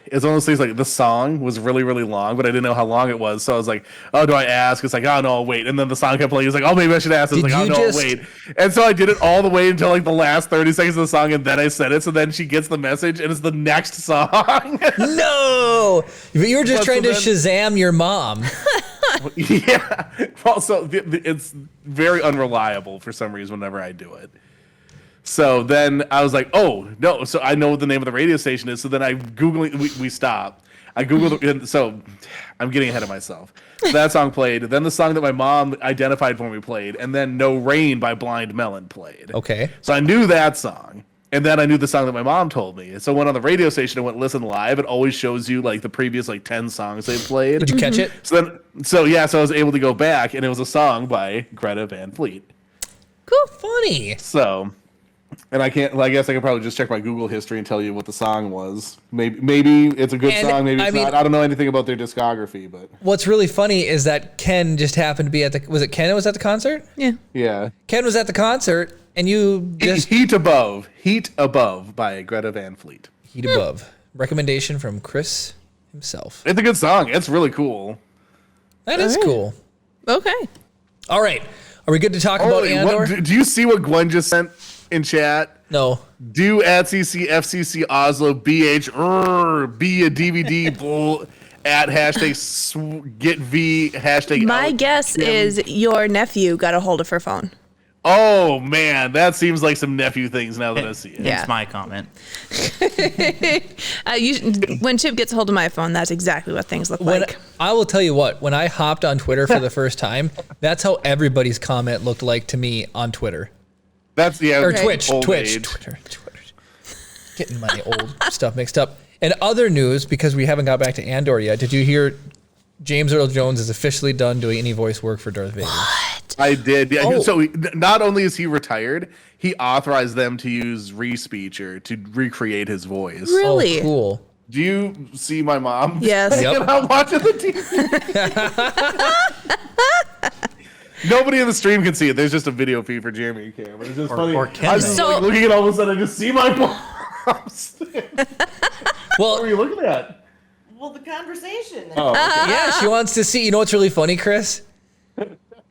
it's one of those things. Like the song was really, really long, but I didn't know how long it was. So I was like, "Oh, do I ask?" It's like, "Oh no, wait." And then the song kept playing. It's like, "Oh, maybe I should ask." It's like, "Oh no, wait." And so I did it all the way until like the last 30 seconds of the song, and then I said it. So then she gets the message, and it's the next song. No, but you were just trying to Shazam your mom. Yeah. Also, it's very unreliable for some reason whenever I do it. So then I was like, oh, no. So I know what the name of the radio station is. So then I Googled, we stopped. I Googled, so I'm getting ahead of myself. So that song played. Then the song that my mom identified for me played. And then No Rain by Blind Melon played. Okay. So I knew that song. And then I knew the song that my mom told me. So when on the radio station, I went listen live. It always shows you like the previous like 10 songs they played. Did you catch it? So I was able to go back, and it was a song by Greta Van Fleet. Cool. Funny. So, and I can't. I guess I could probably just check my Google history and tell you what the song was. Maybe it's a good song. Maybe it's not. I don't know anything about their discography, but what's really funny is that Ken just happened to be at the. Was it Ken who was at the concert? Yeah. Yeah. Ken was at the concert, and you just Heat Above by Greta Van Fleet. Heat Above. Recommendation from Chris himself. It's a good song. It's really cool. That is cool. Okay. All right. Are we good to talk about Andor? Do you see what Gwen just sent in chat? No. Do at CC FCC Oslo BH be a DVD bull at hashtag get V hashtag. My guess is your nephew got a hold of her phone. Oh man, that seems like some nephew things now that I see it. Yeah. That's my comment. When Chip gets a hold of my phone, that's exactly what things look like. I will tell you what, when I hopped on Twitter for the first time, that's how everybody's comment looked like to me on Twitter. That's Or Twitch. Twitch. Twitter. Getting my old stuff mixed up. And other news, because we haven't got back to Andor yet, did you hear James Earl Jones is officially done doing any voice work for Darth Vader? What? I did. Yeah. Oh. So not only is he retired, he authorized them to use Respeecher to recreate his voice. Really? Oh, cool. Do you see my mom? Yes. Yep. I'm watching the TV. Nobody in the stream can see it. There's just a video feed for Jeremy and Cam. It's just funny. or I Ken. was just So- like, looking at all of a sudden, I just see my mom. Well, What are you looking at? Well, the conversation. Oh, okay. yeah, she wants to see. You know what's really funny, Chris?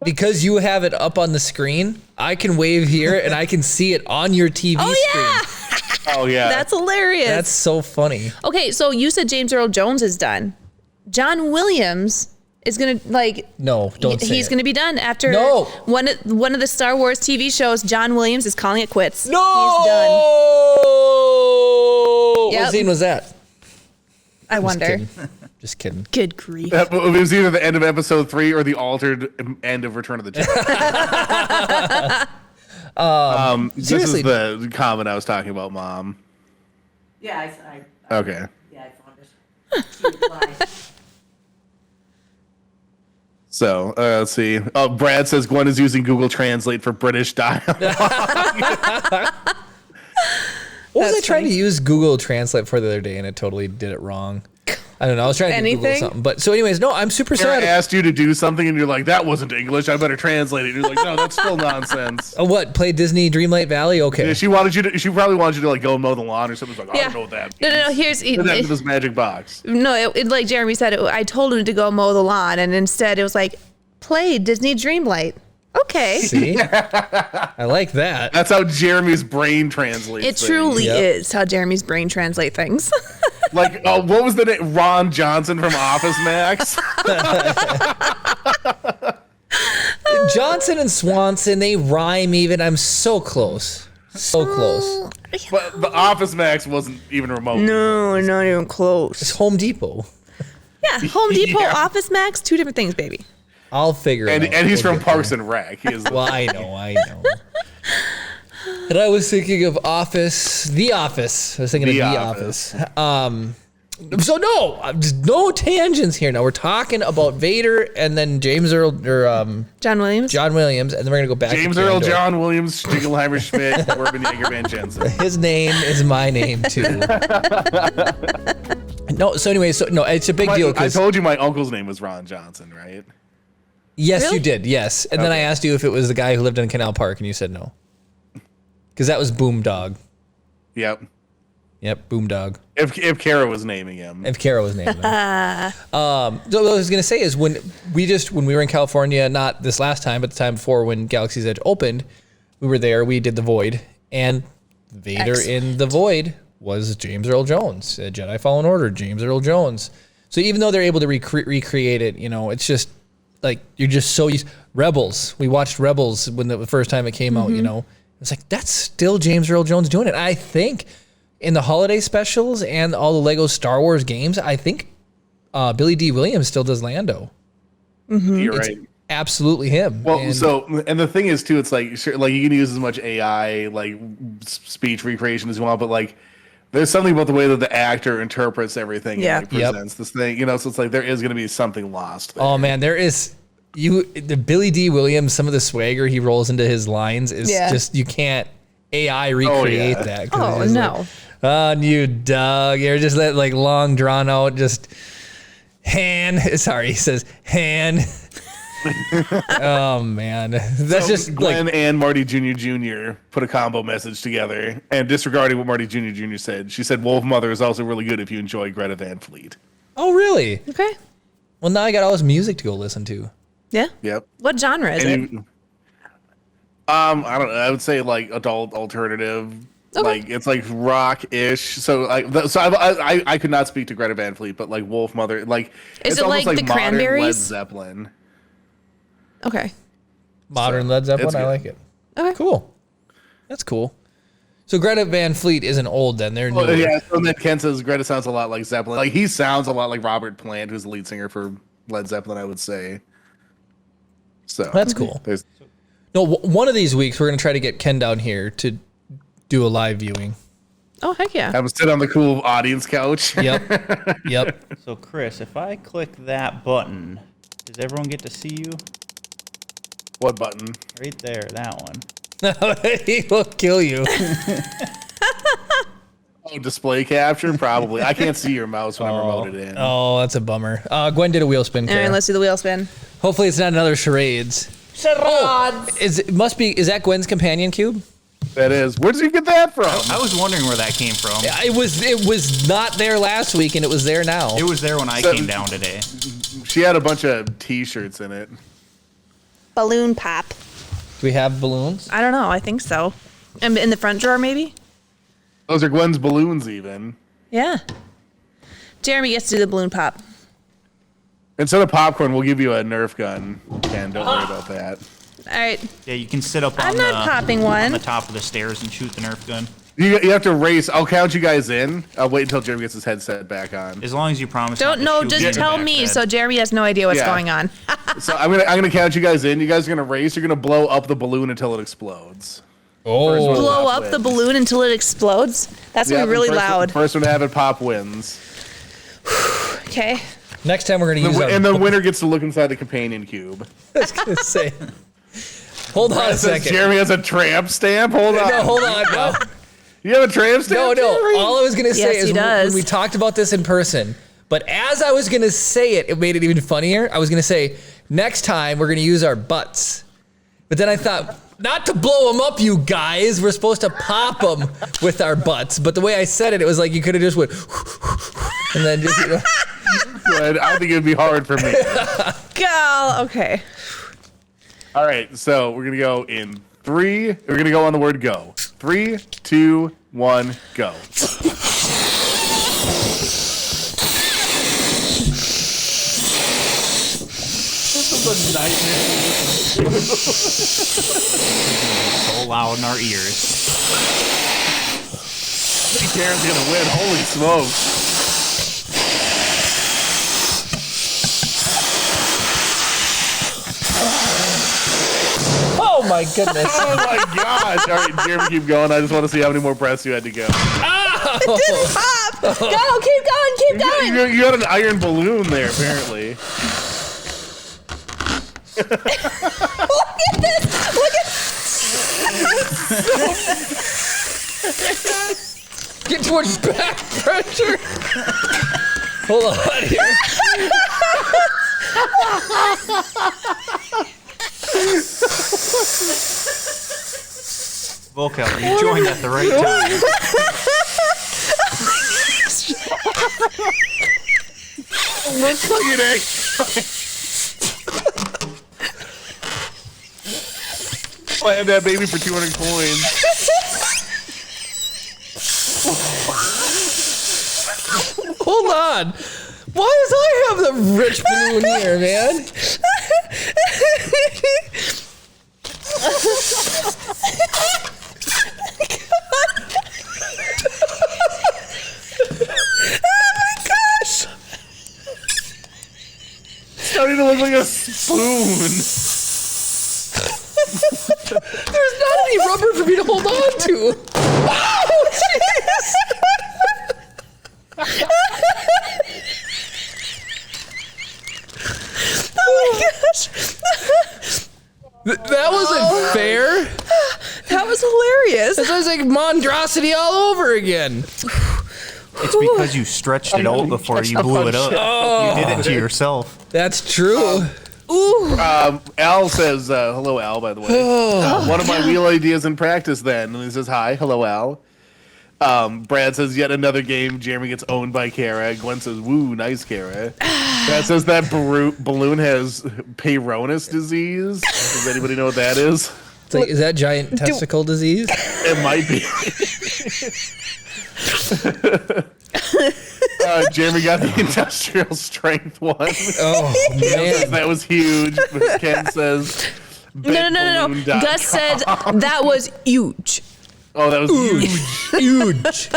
Because you have it up on the screen, I can wave here and I can see it on your TV screen. Oh, yeah. That's hilarious. That's so funny. Okay, so you said James Earl Jones is done. John Williams is gonna No, don't say he's it. gonna be done after No. one of the Star Wars TV shows. John Williams is calling it quits. No! He's done. Yep. What scene was that? I wonder. Just kidding. Good grief. It was either the end of episode 3 or the altered end of Return of the Jedi. This seriously. is the comment I was talking about, Mom. Yeah, Okay. yeah, I found it. She replied. So, let's see. Oh, Brad says Gwen is using Google Translate for British dialogue. What was I That's trying funny. to use Google Translate for the other day and it totally did it wrong? I don't know. I was trying to Google Anything? something. But so anyways, no, I'm super I sad. asked you to do something and you're like, that wasn't English. I better translate it. You're like, no, that's still nonsense. Oh, what? Play Disney Dreamlight Valley? Okay. Yeah, she probably wanted you to like go mow the lawn or something. Like, I Yeah. don't know what that No, means. Here's Put that into this magic box. like Jeremy said. I told him to go mow the lawn, and instead it was like, play Disney Dreamlight. Okay. See? I like that. That's how Jeremy's brain translates. It things. truly Yep. is how Jeremy's brain translate things. Like, what was the name? Ron Johnson from Office Max. Johnson and Swanson, they rhyme even. I'm so close. So close. But the Office Max wasn't even remote. No, not even close. It's Home Depot. Yeah, Home Depot, Yeah. Office Max, two different things, baby. I'll figure it out. And he's We'll from get there. Parks and Rec. He is the, Well, I know. And I was thinking of The Office. I was thinking The of The Office. Office. So no tangents here. Now we're talking about Vader and then James Earl or John Williams. John Williams, and then we're gonna go back. James to Earl, Andor. John Williams, Stickelheimer Schmidt, Corbin Jaeger Van Jensen. His name is my name too. No. So anyway, it's a big deal I because told you my uncle's name was Ron Johnson, right? yes, Really? you did. Yes, and then I Okay. asked you if it was the guy who lived in Canal Park, and you said no, because that was Boomdog. Yep. Yep, Boomdog. If Kara was naming him. If Kara was named him. So what I was gonna say is when we were in California, not this last time, but the time before when Galaxy's Edge opened, we were there. We did the Void, and Vader in the Void was James Earl Jones. Jedi Fallen Order, James Earl Jones. So even though they're able to recreate it, it's just like you're just so used. Rebels. We watched Rebels when the first time it came out. It's like that's still James Earl Jones doing it. I think. In the holiday specials and all the Lego Star Wars games, I think Billy D. Williams still does Lando. You're right. Absolutely him. Well, And and the thing is too, it's like sure, like you can use as much AI like speech recreation as you want, but like there's something about the way that the actor interprets everything Yeah. and like, presents this thing, so it's like there is going to be something lost there. oh man, there is the Billy D. Williams. Some of the swagger he rolls into his lines is just you can't AI recreate yeah. that. 'cause Oh it's just no. like, oh, you dog! You're just that like long drawn out, just Sorry, he says Han. Oh man, that's So just Glenn like and Marty Jr. put a combo message together, and disregarding what Marty Jr. said, she said Wolf Mother is also really good if you enjoy Greta Van Fleet. oh really? Okay. Well, now I got all his music to go listen to. Yeah. Yep. What genre is it? And I don't know. I would say like adult alternative. Okay. Like it's like rock-ish. So I could not speak to Greta Van Fleet, but like Wolf Mother, like Is it's it almost like like the modern Led Cranberries? Zeppelin. Okay. Modern Led Zeppelin, it's I good. like it. Okay. Cool. That's cool. So Greta Van Fleet isn't old then. They're new. Well, yeah, so then Ken says Greta sounds a lot like Zeppelin. Like he sounds a lot like Robert Plant, who's the lead singer for Led Zeppelin, I would say. So That's cool. there's No, one of these weeks we're going to try to get Ken down here to do a live viewing. Oh, heck yeah. Have them sit on the cool audience couch. Yep. Yep. So, Chris, if I click that button, does everyone get to see you? What button? Right there, that one. He will kill you. Oh, display capture? Probably. I can't see your mouse when I remote it in. Oh, that's a bummer. Gwen did a wheel spin. All right, Kara. let's do the wheel spin. Hopefully it's not another charades. Charades. Is that Gwen's companion cube? That is. Where did you get that from? I was wondering where that came from. It was not there last week, and it was there now. It was there when I came down today. She had a bunch of T-shirts in it. Balloon pop. Do we have balloons? I don't know. I think so. In the front drawer, maybe? Those are Gwen's balloons, even. Yeah. Jeremy gets to do the balloon pop. Instead of popcorn, we'll give you a Nerf gun. Ken, don't worry about that. All right. Yeah, you can sit up I'm not popping one. on the top of the stairs and shoot the Nerf gun. You have to race. I'll count you guys in. I'll wait until Jeremy gets his headset back on. As long as you promise. Don't not to know. shoot Just in the tell back me, head. so Jeremy has no idea what's Yeah. going on. So I'm gonna count you guys in. You guys are gonna race. You're gonna blow up the balloon until it explodes. Oh, Blow Pop up the wins. balloon until it explodes. That's gonna be really loud. First one to have it pop wins. Okay. next time we're gonna use our. And the winner gets to look inside the companion cube. I was gonna say. Hold on a It says second. Jeremy has a tramp stamp. Hold on. No, hold on. No. You have a tramp stamp? No. Jeremy? All I was gonna say Yes, is he does. when we talked about this in person, but as I was gonna say it, it made it even funnier. I was gonna say next time we're gonna use our butts, but then I thought not to blow them up, you guys. We're supposed to pop them with our butts. But the way I said it, it was like you could have just went and then just. Good. I think it would be hard for me. Go. Okay. All right, so we're gonna go in 3. We're gonna go on the word go. 3, 2, 1, go. This is a nightmare. So loud in our ears. I think Karen's gonna win. Holy smokes! Oh my goodness! Oh my gosh! All right, Jeremy, keep going. I just want to see how many more breaths you had to go. It didn't pop. Go. Keep going. Keep going. You got an iron balloon there, apparently. Look at this. Look at. Get towards back pressure. Hold on here. Vocal, you joined at the right time. Look at it. I had that baby for 200 coins. Hold on. Why does I have the rich balloon here, man? Starting to look like a spoon. There's not any rubber for me to hold on to. Oh, jeez. Oh my gosh. That wasn't fair. That was hilarious. That was like monstrosity all over again. It's because you stretched it out before you blew it up. You did it to yourself. That's true. Al says, hello, Al, by the way. One of my wheel ideas in practice then. And he says, hi, hello, Al. Brad says, yet another game. Jeremy gets owned by Kara. Gwen says, woo, nice, Kara. Brad says that balloon has Peyronie's disease. Does anybody know what that is? It's like, is that giant testicle disease? It might be. Jeremy got the industrial strength one. Oh, man. That was huge. Ken says, No. Gus said that was huge. oh, that was huge. Huge.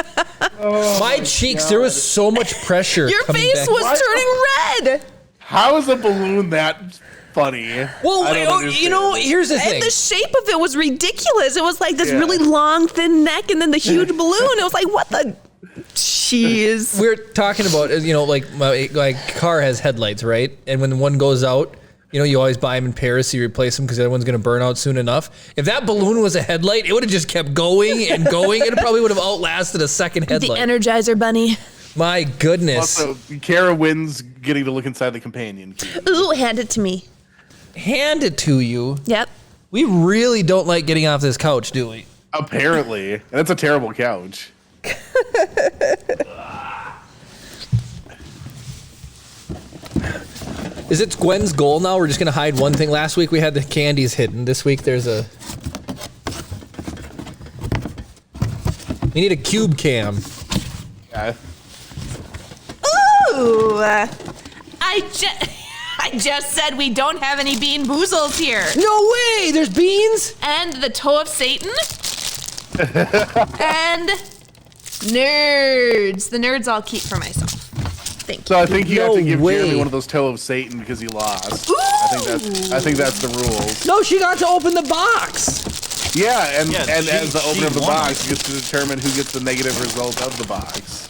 My cheeks, there was so much pressure. Your coming face back. was turning red. How is a balloon that funny. Well, I don't understand it. here's the thing. And the shape of it was ridiculous. It was like this really long, thin neck, and then the huge balloon. It was like, what the? Jeez. We're talking about, like my car has headlights, right? And when one goes out, you always buy them in pairs, so you replace them because the other one's going to burn out soon enough. If that balloon was a headlight, it would have just kept going and going. It probably would have outlasted a second headlight. The Energizer Bunny. My goodness. Also, Kara wins getting to look inside the companion cube. Ooh, hand it to me. Hand it to you. Yep. We really don't like getting off this couch, do we? Apparently. And that's a terrible couch. Is it Gwen's goal now? We're just going to hide one thing. Last week we had the candies hidden. This week there's a... We need a cube cam. Yeah. Ooh. I just said we don't have any bean boozles here. No way! There's beans? And the toe of Satan. And nerds. The nerds I'll keep for myself. Thank So you. I think you have No to give way. Jeremy one of those toe of Satan because he lost. I think that's the rules. No, she got to open the box. Yeah, and Yeah, as the she opener of the won. box gets to determine who gets the negative result of the box.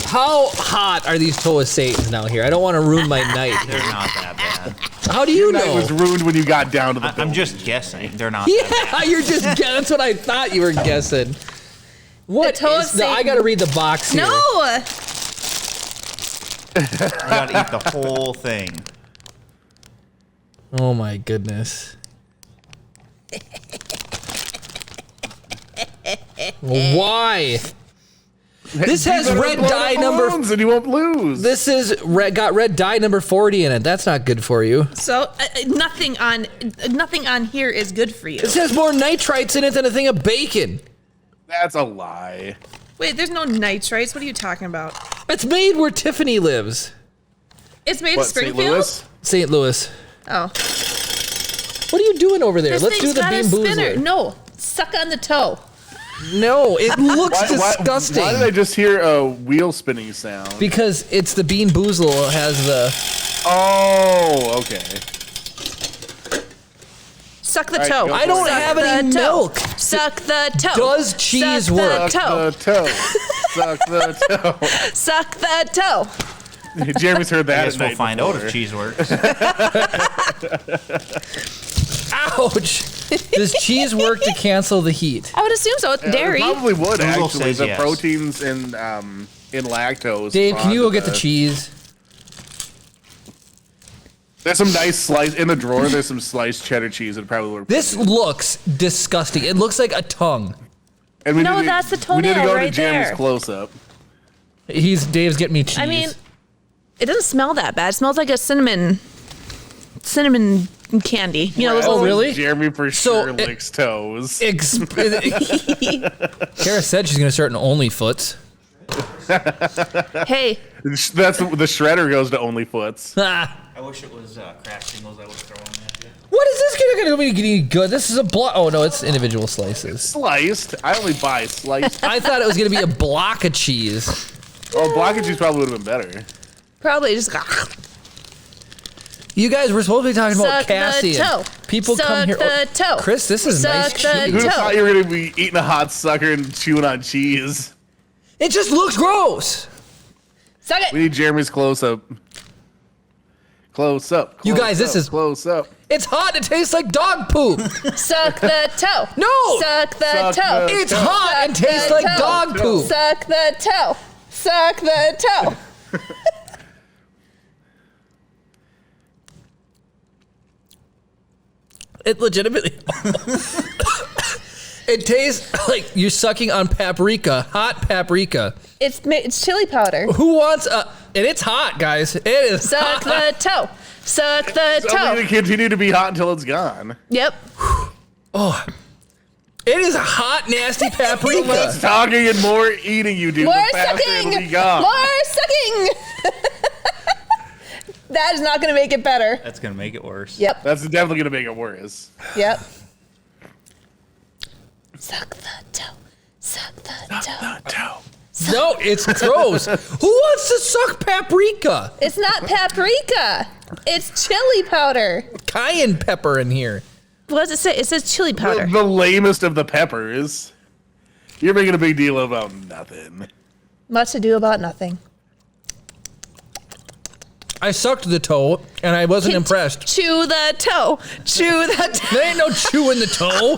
How hot are these toe of Satans now here? I don't want to ruin my night. They're not that bad. How do you Night know? was ruined when you got down to the I'm building. just guessing. They're not that Yeah, you're just that's what I thought you were guessing. What The toe of is the, I Satan. gotta read the box here. No. bad. You gotta eat the whole thing. Oh my goodness. Why? This has You better red blow dye the number. balloons and you won't lose. This is got red dye number 40 in it. That's not good for you. So nothing on here is good for you. This has more nitrites in it than a thing of bacon. That's a lie. Wait, there's no nitrites. What are you talking about? It's made where Tiffany lives. It's made What, of St. Springfield. Louis? St. Louis. Oh, What are you doing over there? this Let's do thing's the got a bean spinner. boozler. No, suck on the toe. No, it looks disgusting. Why did I just hear a wheel spinning sound? Because it's the bean boozle has the. Oh, okay. Suck the All right, toe. go I don't Suck have the any toe. milk. Suck the toe. Does cheese Suck work? The toe. Suck the toe. Suck the toe. Suck the toe. Jeremy's heard that. I guess at we'll night find out before. if cheese works. Ouch! Does cheese work to cancel the heat? I would assume so. It's dairy. It probably would Google actually. says The yes. proteins in lactose. Dave, can you go bond get the cheese? There's some nice slice in the drawer. There's some sliced cheddar cheese that probably would. This looks disgusting. It looks like a tongue. And we No, need to- that's the We need to toenail go right to Jeremy's there. close up. Dave's getting me cheese. I mean, it doesn't smell that bad. It smells like a cinnamon candy. You know, those Oh, little- really? Jeremy for So, sure licks toes. Kara said she's gonna start an OnlyFoots. Hey, That's the shredder goes to OnlyFoots. Ah. I wish it was craft singles I was throwing at you. What is this gonna be any good? This is a block. Oh no, it's individual slices. Sliced. I only buy sliced. I thought it was gonna be a block of cheese. Oh, block of cheese probably would have been better. probably just You guys were supposed to be talking about suck the Cassie. toe. People Suck come here. the toe. Chris, this is Suck nice the cheese. Who'd have toe. thought you were going to be eating a hot sucker and chewing on cheese? It just looks gross. Suck We it. need Jeremy's close up. Close up. You close guys, this up, is- close up. It's hot. It tastes like dog poop. Suck the toe. No. Suck the Suck toe. the- It's Suck hot and the tastes like toe. dog poop. Suck the toe. Suck the toe. It legitimately. It tastes like you're sucking on paprika, hot paprika. It's chili powder. Who wants a? And it's hot, guys. It is Suck hot. the toe. Suck the It's only toe. going to continue to be hot until it's gone. Yep. It is hot, nasty paprika. Less talking and more eating you do. More the faster sucking. it'll be gone. More sucking. That is not going to make it better. That's gonna make it worse. Yep. That's definitely going to make it worse. Yep. Suck the toe. Suck the toe. Toe. No, it's gross. Who wants to suck paprika? It's not paprika. It's chili powder. Cayenne pepper in here. What does it say? It says chili powder. The lamest of the peppers. You're making a big deal about nothing. Much to do about nothing. I sucked the toe, and I wasn't impressed. Chew the toe. Chew the toe. There ain't no chewing the toe.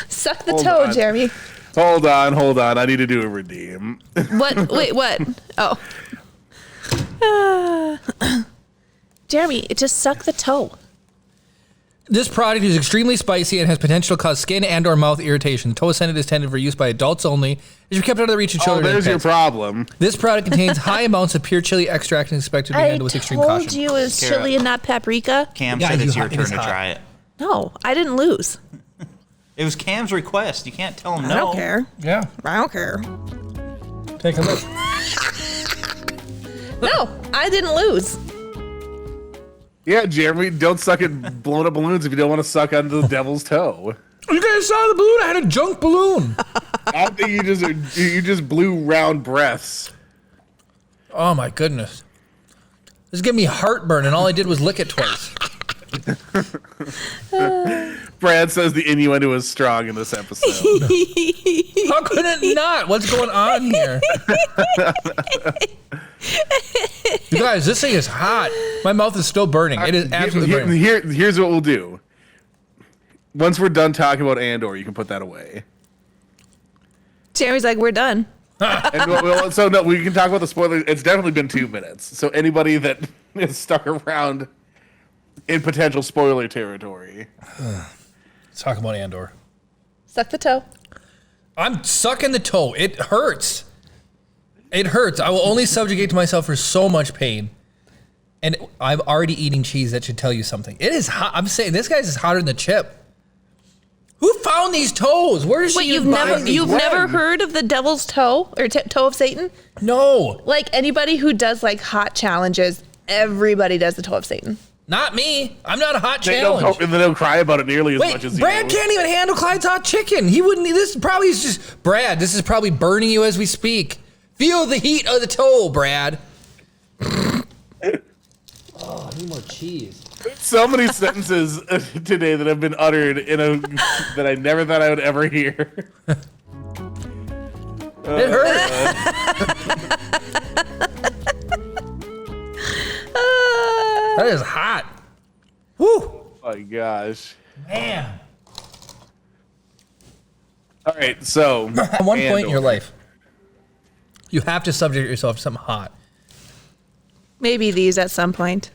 Suck the Hold toe, on. Jeremy. Hold on. I need to do a redeem. What? Wait, what? Oh. Jeremy, it just suck the toe. This product is extremely spicy and has potential to cause skin and/or mouth irritation. Toe scented is intended for use by adults only. It should be kept out of the reach of Oh, children. and there's your pets. problem. This product contains high amounts of pure chili extract and is expected to be handled with extreme told caution. you it was Kara. chili and not paprika. Cam Yeah, said it's you- your it turn is to hot. try it. No, I didn't lose. It was Cam's request. You can't tell him no. I don't care. Yeah, I don't care. take a look. No, I didn't lose. Yeah, Jeremy, don't suck at blown up balloons if you don't want to suck onto the devil's toe. You guys saw the balloon? I had a junk balloon. I think you just blew round breaths. Oh my goodness. This is giving me heartburn, and all I did was lick it twice. Brad says the innuendo is strong in this episode. How could it not? What's going on here? You guys, this thing is hot. My mouth is still burning. It is absolutely burning. Here's what we'll do. Once we're done talking about Andor, you can put that away. Jeremy's like, we're done. And so no, we can talk about the spoilers. It's definitely been 2 minutes. So anybody that is stuck around in potential spoiler territory. Let's talk about Andor. Suck the toe. I'm sucking the toe. It hurts. It hurts. I will only subjugate to myself for so much pain. And I'm already eating cheese. That should tell you something. It is hot. I'm saying this guy's is hotter than the chip. Who found these toes? Where is Wait, she? you've never heard of the devil's toe or toe of Satan? No, Like anybody who does like hot challenges, everybody does the toe of Satan. not me. I'm not a hot They challenge. don't cry about it nearly as much as Wait, Brad you. can't even handle Clyde's hot chicken. He wouldn't. This probably is just Brad. This is probably burning you as we speak. Feel the heat of the toe, Brad. Oh, I need more cheese. So many sentences today that have been uttered that I never thought I would ever hear. It hurts. That is hot. Woo, Oh my gosh. man. All right, so At one point in your Andor. life, you have to subject yourself to something hot. Maybe these at some point.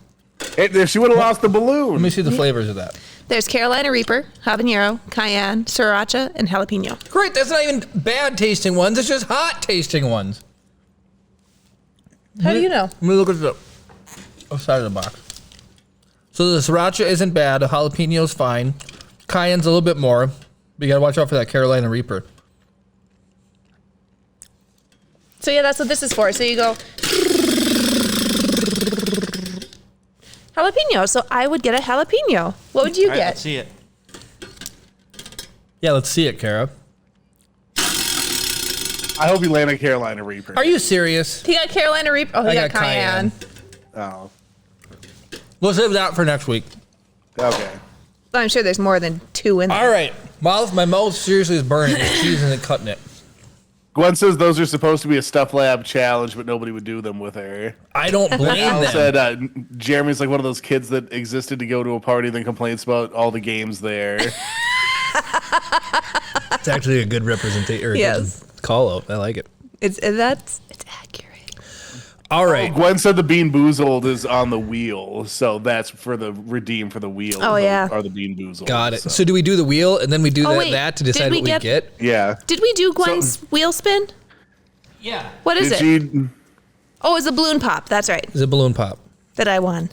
If she would have lost the balloon. Let me see the flavors of that. There's Carolina Reaper, habanero, cayenne, sriracha, and jalapeno. Great, that's not even bad tasting ones. It's just hot tasting ones. How do you know? Let me look at the side of the box. So the sriracha isn't bad. The jalapeno's fine. Cayenne's a little bit more. But you gotta watch out for that Carolina Reaper. So yeah, that's what this is for. So you go jalapeno. So I would get a jalapeno. What would you All right, get? let's see it. Yeah, let's see it, Kara. I hope you land a Carolina Reaper. Are you serious? He got Carolina Reaper. Oh, he I got got cayenne. Oh, We'll save that for next week. okay. Well, I'm sure there's more than two in there. All right. My mouth seriously is burning. There's cheese and cutting it. Gwen says those are supposed to be a stuff lab challenge, but nobody would do them with her. I don't blame Al them. said Jeremy's like one of those kids that existed to go to a party, then complains about all the games there. It's actually a good representation. Yes. Call out. I like it. It's accurate. All right. Gwen said the Bean Boozled is on the wheel, so that's for the redeem for the wheel. Oh, yeah. Are the Bean Boozled. Got it. So do we do the wheel and then we do Oh, wait. that to Did decide we what we get- get? Yeah. Did we do Gwen's wheel spin? Yeah. What is Did it? she? Oh, it's a balloon pop. That's right. It's a balloon pop. That I won.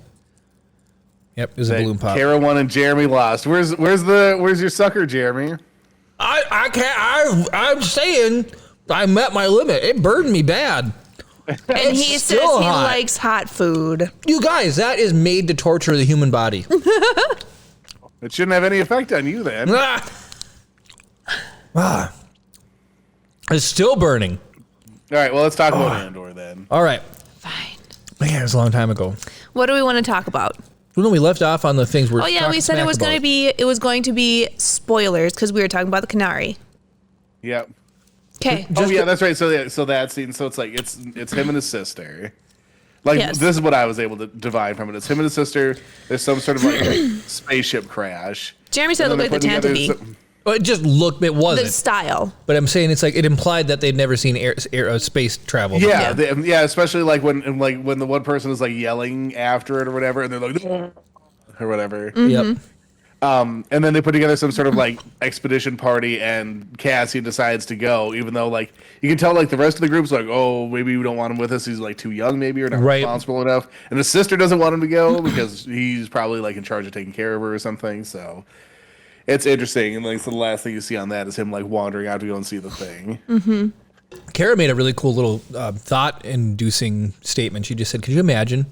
Yep, it was a balloon pop. Kara won and Jeremy lost. Where's your sucker, Jeremy? I can't. I'm saying I met my limit. It burned me bad. And he says still he hot. likes hot food. You guys, that is made to torture the human body. It shouldn't have any effect on you then. Ah. Ah. It's still burning. All right, well let's talk about Andor then. All right. Fine. Man, it was a long time ago. What do we want to talk about? Well, no, we left off on the things we're. Oh yeah, we said it was going to be spoilers because we were talking about the Canary. Yep. Okay. Oh yeah, that's right. So that scene. So it's like it's him and his sister. Like Yes. this is what I was able to divine from it. It's him and his sister. There's some sort of like spaceship crash. Jeremy said it And then looked like the they're putting together Tantive. Well, it just looked. It The wasn't. style. But I'm saying it's like it implied that they'd never seen space travel. Yeah, Yeah. yeah, especially like when the one person is like yelling after it or whatever, and they're like or whatever. Yep. And then they put together some sort of like expedition party, and Cassian decides to go, even though like you can tell like the rest of the group's like, oh, maybe we don't want him with us. He's like too young, maybe, or not Right. responsible enough. And his sister doesn't want him to go because he's probably like in charge of taking care of her or something. So it's interesting. And like so the last thing you see on that is him like wandering out to go and see the thing. Kara made a really cool little thought-inducing statement. She just said, could you imagine?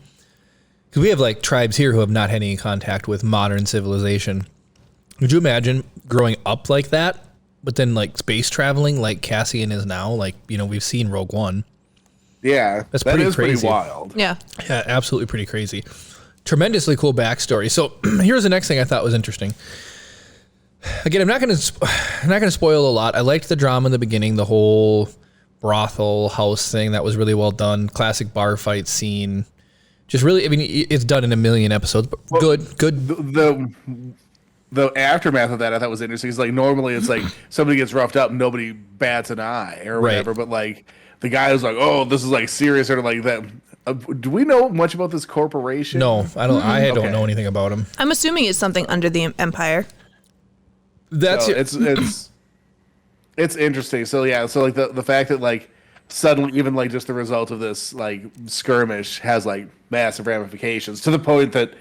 Because we have like tribes here who have not had any contact with modern civilization. Could you imagine growing up like that, but then like space traveling like Cassian is now? Like, you know, we've seen Rogue One. Yeah, That's that pretty is crazy. pretty wild. Yeah. Yeah, absolutely pretty crazy. Tremendously cool backstory. So here's the next thing I thought was interesting. Again, I'm not going to spoil a lot. I liked the drama in the beginning, the whole brothel house thing. That was really well done. Classic bar fight scene. Just really, I mean, it's done in a million episodes, but good. The aftermath of that I thought was interesting. It's like normally it's like somebody gets roughed up, nobody bats an eye or whatever. Right. But like the guy was like, "Oh, this is like serious," or like that. Do we know much about this corporation? No, I don't. I don't Okay. know anything about him. I'm assuming it's something under the Empire. That's So it's interesting. So yeah, so like the fact that like suddenly even like just the result of this like skirmish has like massive ramifications to the point that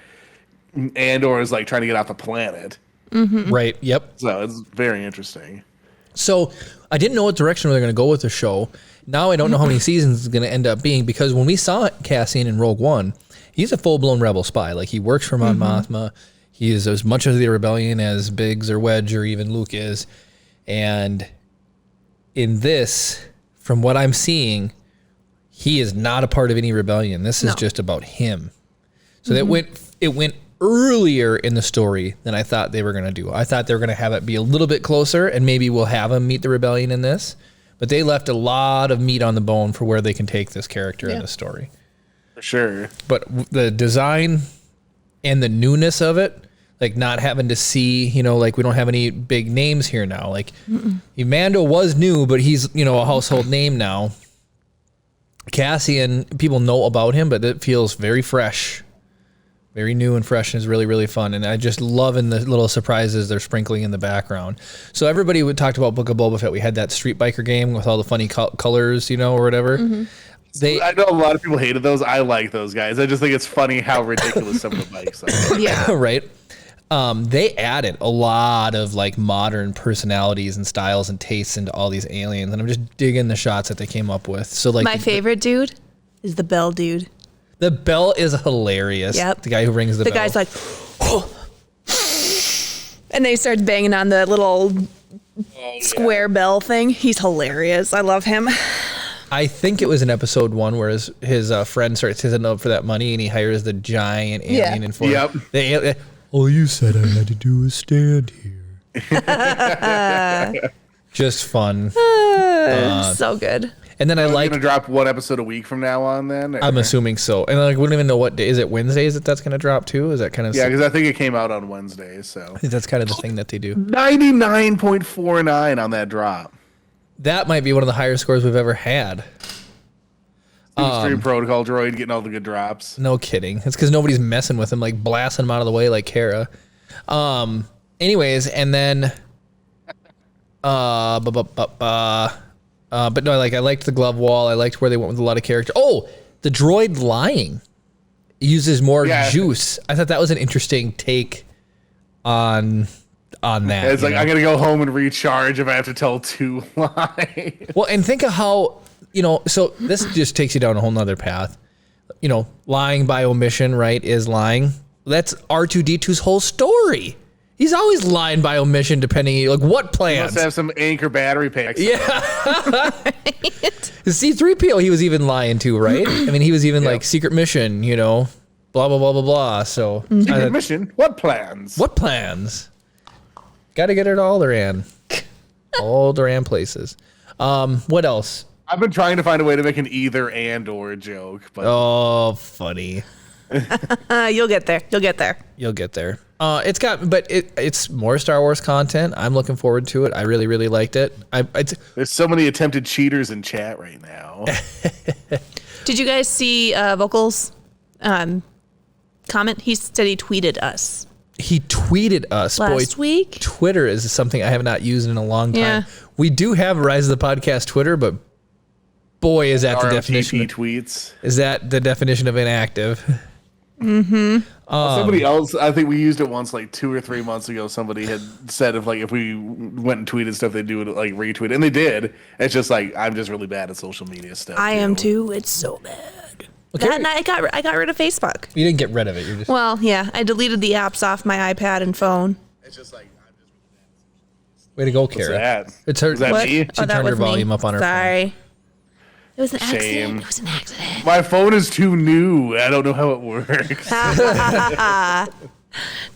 Andor is like trying to get off the planet. right. Yep. So it's very interesting. So I didn't know what direction they're going to go with the show. Now I don't know how many seasons it's going to end up being, because when we saw Cassian in Rogue One, he's a full-blown rebel spy. Like, he works for Mon Mothma. He is as much of the rebellion as Biggs or Wedge or even Luke is. And in this, from what I'm seeing, he is not a part of any rebellion. This is No. just about him. So it went earlier in the story than I thought they were going to do. I thought they were going to have it be a little bit closer, and maybe we'll have him meet the rebellion in this. But they left a lot of meat on the bone for where they can take this character in Yeah. the story. For sure. But the design and the newness of it, like not having to see, you know, like we don't have any big names here now. Like Mando was new, but he's, you know, a household name now. Cassian, people know about him, but it feels very fresh. Very new and fresh, and is really, really fun. And I just love in the little surprises they're sprinkling in the background. So everybody would talked about Book of Boba Fett. We had that Street Biker game with all the funny colors, you know, or whatever. I know a lot of people hated those. I like those guys. I just think it's funny how ridiculous some of the bikes are. Yeah. Right. They added a lot of like modern personalities and styles and tastes into all these aliens, and I'm just digging the shots that they came up with. So like My favorite dude is the Bell dude. the bell is hilarious. Yep. The guy who rings the The bell. guy's like, and they start banging on the little square bell thing. He's hilarious. I love him. I think it was in episode 1 where his friend starts hitting up for that money, and he hires the giant alien in form. Yep. All you said I had to do was stand here. Just fun. So good. And then I Are like. you gonna drop one episode a week from now on then? Or- I'm assuming so. And like, we don't even know what day. Is it Wednesdays that's going to drop too? Is that kind of? Yeah, because I think it came out on Wednesday. So I think that's kind of the thing that they do. 99.49 on that drop. That might be one of the higher scores we've ever had. Extreme Protocol droid getting all the good drops. No kidding. It's because nobody's messing with him, like blasting him out of the way like Kara. Anyways, and then, but no, like I liked the glove wall. I liked where they went with a lot of character. Oh, the droid lying uses more juice. I thought that was an interesting take on that. It's like, I'm going to go home and recharge if I have to tell 2 lies. Well, and think of how, you know, so this just takes you down a whole nother path. You know, lying by omission, right, is lying. That's R2-D2's whole story. He's always lying by omission, depending like what Must plans. have some anchor battery packs. Yeah. C-3PO, he was even lying to, right? I mean, he was even like secret mission, you know, blah blah blah blah blah. So Secret mission. What plans? what plans? Got to get it all Duran. All Duran places. What else? I've been trying to find a way to make an either Andor joke, but Oh, funny. You'll get there. You'll get there. You'll get there. It's more Star Wars content. I'm looking forward to it. I really, really liked it. there's so many attempted cheaters in chat right now. Did you guys see Vocal's comment? He said he tweeted us He tweeted us. last week. Twitter is something I have not used in a long time. Yeah. We do have Rise of the Podcast Twitter, but boy, is that the RMTP definition. tweets. Is that the definition of inactive? Somebody else, I think we used it once, like 2 or 3 months ago. Somebody had said if we went and tweeted stuff, they'd do it like retweet it, and they did. It's just like I'm just really bad at social media stuff. I am too. It's so bad. Okay. That night I got rid of Facebook. You didn't get rid of it. You're just Well, yeah, I deleted the apps off my iPad and phone. It's just like I'm just way to go, what's Kara. that? It's her. Is that What? me? She turned her was me. volume up on her phone. Sorry. It was an Shame. accident. It was an accident. My phone is too new. I don't know how it works.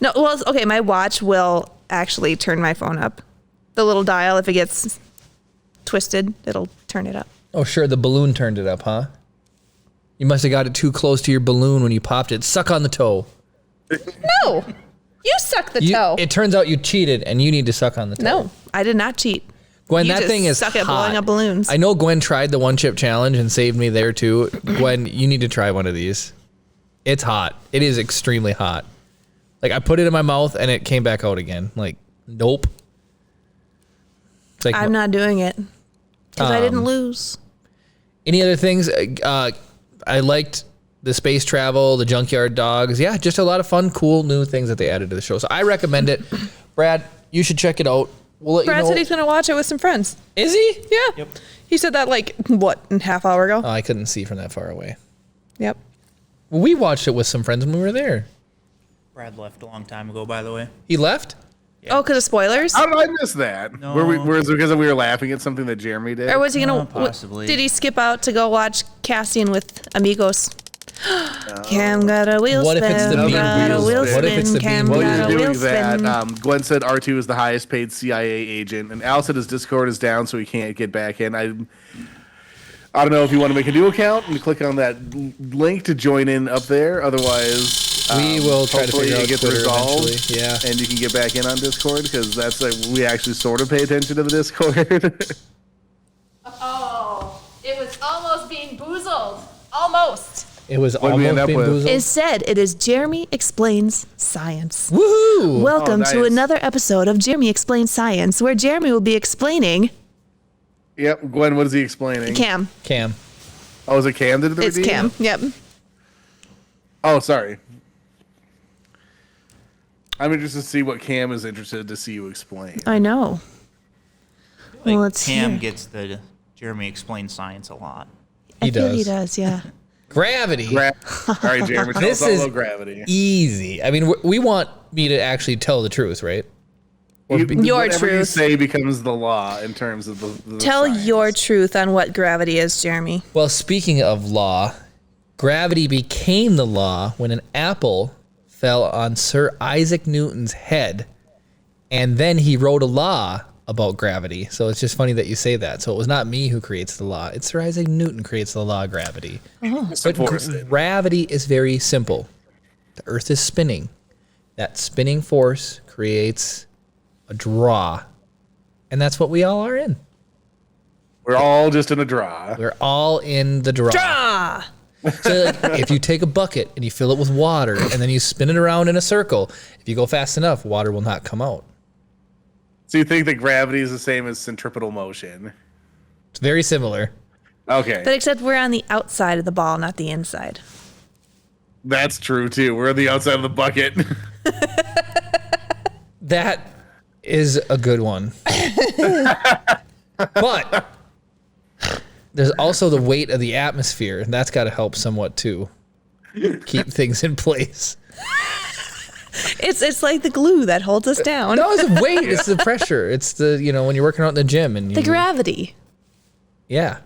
No, well, okay, my watch will actually turn my phone up. The little dial, if it gets twisted, it'll turn it up. Oh, sure. The balloon turned it up, huh? You must have got it too close to your balloon when you popped it. Suck on the toe. No, you suck the toe. It turns out you cheated, and you need to suck on the toe. No, I did not cheat. Gwen, You that just thing is suck at hot. blowing up balloons. I know Gwen tried the one chip challenge and saved me there too. Gwen, you need to try one of these. It's hot. It is extremely hot. Like I put it in my mouth and it came back out again. Like, nope. It's like, I'm not doing it because I didn't lose. any other things? I liked the space travel, the junkyard dogs. Yeah, just a lot of fun, cool, new things that they added to the show. So I recommend it. Brad, you should check it out. We'll let Brad you know. said he's gonna watch it with some friends. Is he? Yeah. Yep. He said that like what, a half hour ago? Oh, I couldn't see from that far away. Yep. Well, we watched it with some friends when we were there. Brad left a long time ago, by the way. He left? Oh, because of spoilers? How did I miss that? No. Was it because we were laughing at something that Jeremy did? Or was he gonna? Possibly. Did he skip out to go watch Cassian with Amigos? Cam got a wheel What if spin. it's the got a Bean wheel Boozled? What if it's the spin, Cam Bean While got you're a doing wheel that, spin. Gwen said R2 is the highest paid CIA agent, and Al said his Discord is down, so he can't get back in. I don't know if you want to make a new account and click on that link to join in up there. Otherwise, We will try to hopefully figure out it gets Twitter resolved, eventually. Yeah. and you can get back in on Discord because that's like we actually sort of pay attention to the Discord. Oh, it was almost being boozled. Almost. It was What'd we end almost up being with? boozled. Instead, it is Jeremy Explains Science. Woohoo! Welcome to nice. another episode of Jeremy Explains Science, where Jeremy will be explaining Yep, Gwen, what is he explaining? Cam. Cam. Oh, is it Cam that did the It's redeem? Cam. Yep. Oh, sorry. I'm interested to see what Cam is interested to see you explain. I know. Like, Well, it's Cam here. gets the Jeremy explains science a lot. I He feel does. he does, yeah. Gravity. All right, Jeremy, tell This us all is about gravity. easy. I mean, we want me to actually tell the truth, right? Your Whatever you you truth. say becomes the law in terms of the Tell science. your truth on what gravity is, Jeremy. Well, speaking of law, gravity became the law when an apple fell on Sir Isaac Newton's head, and then he wrote a law about gravity. So it's just funny that you say that. So it was not me who creates the law. It's Sir Isaac Newton creates the law of gravity. But Enforce it. gravity is very simple. The Earth is spinning. That spinning force creates a draw. And that's what we all are in. We're all just in a draw. We're all in the draw. Ah! So like, if you take a bucket and you fill it with water and then you spin it around in a circle, if you go fast enough, water will not come out. So you think that gravity is the same as centripetal motion? It's very similar. Okay, But except we're on the outside of the ball, not the inside. that's true too. We're on the outside of the bucket. That is a good one. But there's also the weight of the atmosphere, and that's got to help somewhat too. Keep things in place. It's like the glue that holds us down. No, it's the weight. It's the pressure. It's the, when you're working out in the gym. And The gravity. Yeah.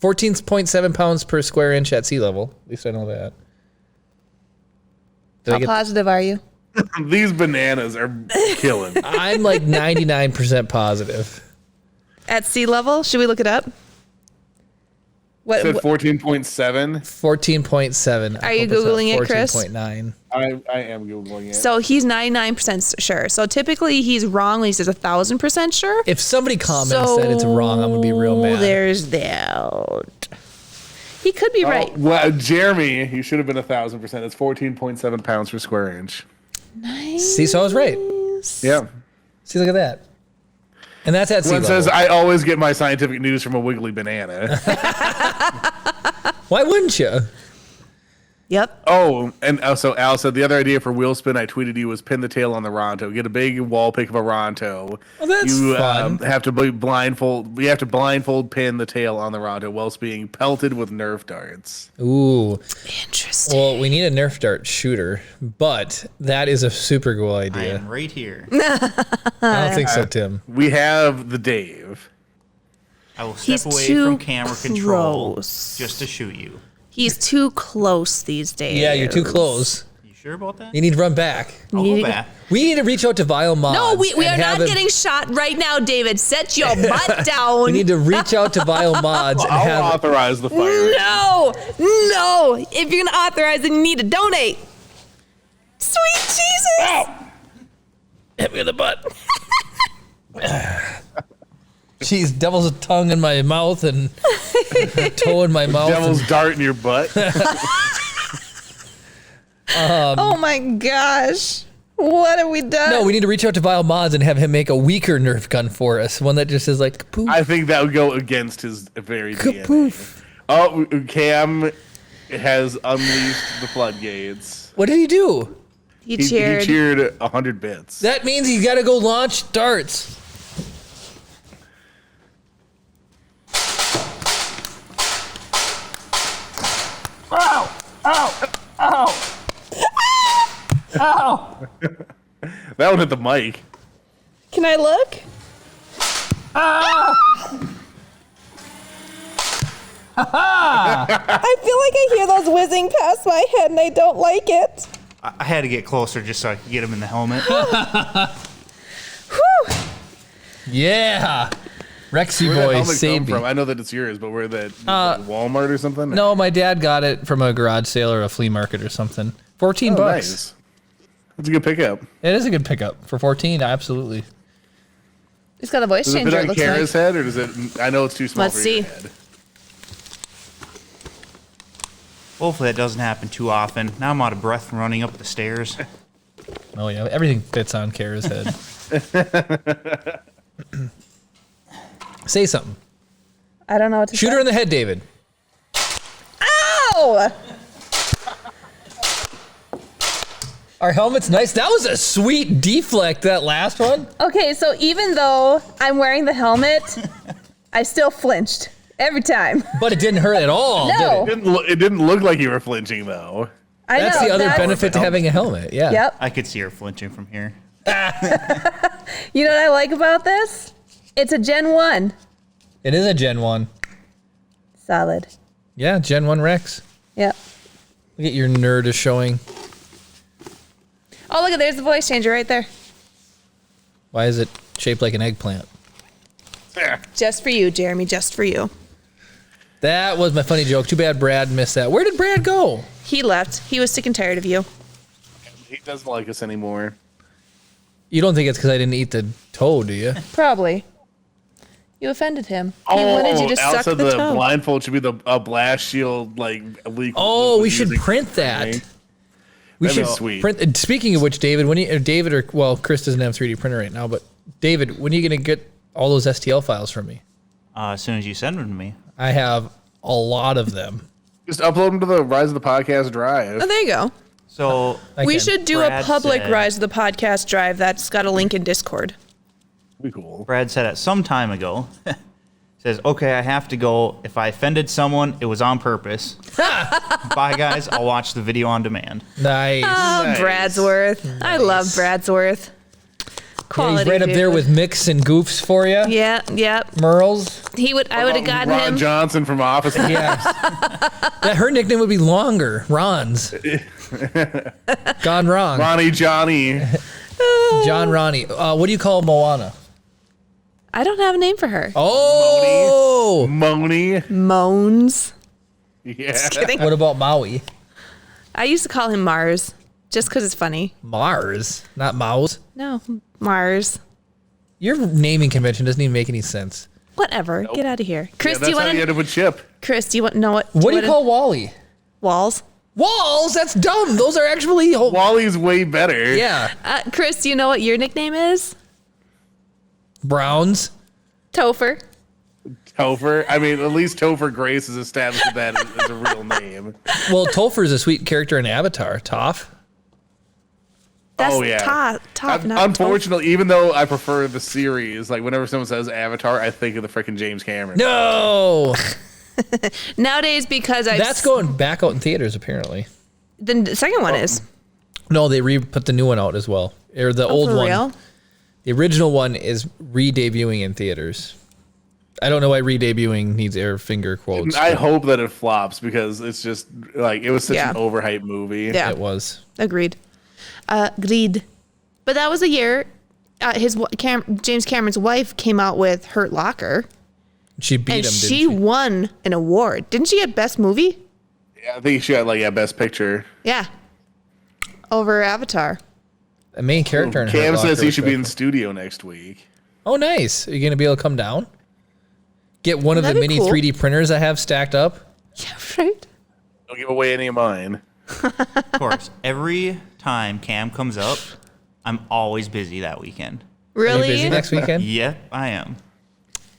14.7 pounds per square inch at sea level. At least I know that. How positive are you? These bananas are killing. I'm like 99% positive. At sea level? Should we look it up? What? Said 14.7. 14.7. Are you Googling it, Chris? 14.9. I am Googling it. So he's 99% sure. So typically he's wrong when he says 1,000% sure. If somebody comments that it's wrong, I'm going to be real mad. There's that. He could be right. Well, Jeremy, you should have been 1,000%. It's 14.7 pounds per square inch. Nice. See, so I was right. Yeah. See, look at that. And that's at sea One level. says, I always get my scientific news from a wiggly banana. Why wouldn't you? Yep. Oh, and also Al said the other idea for wheel spin I tweeted you was pin the tail on the Ronto. Get a big wall pick of a Ronto. Well, that's you fun. have to blindfold pin the tail on the Ronto whilst being pelted with Nerf darts. Ooh. Interesting. Well, we need a Nerf dart shooter, but that is a super cool I idea. am right here. I don't think so, Tim. We have the Dave. I will step He's away too from camera control close. just to shoot you. He's too close these days. Yeah, you're too close. You sure about that? You need to run back. I'll go back. We need to reach out to Vile Mods. No, we and are have not him- getting shot right now, David. Set your butt down. We need to reach out to Vile Mods and I'll have authorize the fire. No. If you're going to authorize it, you need to donate. Sweet Jesus. hit me in the butt. Jeez, devil's tongue in my mouth and toe in my mouth. Devil's dart in your butt. Oh my gosh. What have we done? No, we need to reach out to Vile Mods and have him make a weaker Nerf gun for us. One that just is like, kapoof. I think that would go against his very DNA. Kapoof. Oh, Cam has unleashed the floodgates. What did he do? He He cheered. cheered 100 bits. That means he's got to go launch darts. That one hit the mic. Can I look? I feel like I hear those whizzing past my head and I don't like it. I had to get closer just so I could get him in the helmet. Whew. Yeah. Rexy Where'd that boy, helmet come save me. from? I know that it's yours, but where that Walmart or something? No, my dad got it from a garage sale or a flea market or something. 14 Oh, bucks. nice. That's a good pickup. It is a good pickup for 14. Absolutely. It's got a voice Does it changer, fit it on looks Kara's like. head, or does it? I know it's too small Let's for see. your head. Hopefully that doesn't happen too often. Now I'm out of breath from running up the stairs. Oh yeah, everything fits on Kara's head. Say something. I don't know what to Shoot say. her in the head, David. Ow! Our helmet's nice. That was a sweet deflect, that last one. Okay, so even though I'm wearing the helmet, I still flinched every time. But it didn't hurt at all, No. did it? It didn't look like you were flinching though. I That's know, the other benefit to having a helmet. Yeah. Yep. I could see her flinching from here. You know what I like about this? It's a Gen 1. It is a Gen 1. Solid. Yeah, Gen 1 Rex. Yep. Look at your nerd is showing. Oh, look at there's the voice changer right there. Why is it shaped like an eggplant? Just for you, Jeremy, just for you. That was my funny joke. Too bad Brad missed that. Where did Brad go? He left. He was sick and tired of you. He doesn't like us anymore. You don't think it's because I didn't eat the toe, do you? Probably. You offended him. He wanted you to Al suck said the the toe. blindfold should be a blast shield, like leak. Oh, we should print that. We That'd should be sweet. print. Speaking of which, David, Chris doesn't have a 3D printer right now, but David, when are you going to get all those STL files from me? As soon as you send them to me. I have a lot of them. Just upload them to the Rise of the Podcast drive. Oh, there you go. So We can. should do Brad a public said- Rise of the Podcast drive that's got a link in Discord. Be cool. Brad said it some time ago. Says, okay, I have to go. If I offended someone, it was on purpose. Bye, guys. I'll watch the video on demand. Nice. Oh, Nice. Bradsworth. I love Bradsworth. Yeah, Quality he's right up there dude. with mix and goofs for you. Yeah. Merles. I would have gotten Ron him. Johnson from Office. Yes. Her nickname would be longer. Ron's. Gone wrong. Ronnie Johnny. John Ronnie. What do you call Moana? I don't have a name for her. Oh. Moni. Moans. Yeah. Just kidding. What about Maui? I used to call him Mars, just because it's funny. Mars, not Mouse. No, Mars. Your naming convention doesn't even make any sense. Whatever. Get out of here, Chris. Yeah, do you that's how want you end to? up with Chip. Chris, do you want know what? What do you wanna- call Wally? walls? Walls? That's dumb. Those are actually. Wally's way better. Yeah. Chris, do you know what your nickname is? Browns. Topher. Topher. I mean, at least Topher Grace is established that as a real name. Well, Topher is a sweet character in Avatar. Toph. That's Oh, yeah. top, not Unfortunately, even though I prefer the series, like whenever someone says Avatar, I think of the freaking James Cameron. No. Toph. Nowadays, because That's going back out in theaters apparently. The second one is. No, they put the new one out as well. Or the old For one. real? The original one is re-debuting in theaters. I don't know why re-debuting needs air finger quotes. I but hope that it flops because it's just like it was such Yeah. an overhyped movie. Yeah. It was. Agreed. Agreed. But that was a year. James Cameron's wife came out with Hurt Locker, She beat and him, didn't she won an award. Didn't she get Best Movie? Yeah, I think she got like Best Picture. Yeah. Over Avatar. A main character in Hurt Cam Locker says he was should be good. in studio next week. Oh, nice. Are you going to be able to come down? Get one of the That'd be mini cool. 3D printers I have stacked up? Yeah, right. Don't give away any of mine. Of course, every time Cam comes up, I'm always busy that weekend. Are you Really? busy next weekend? Yep, I am.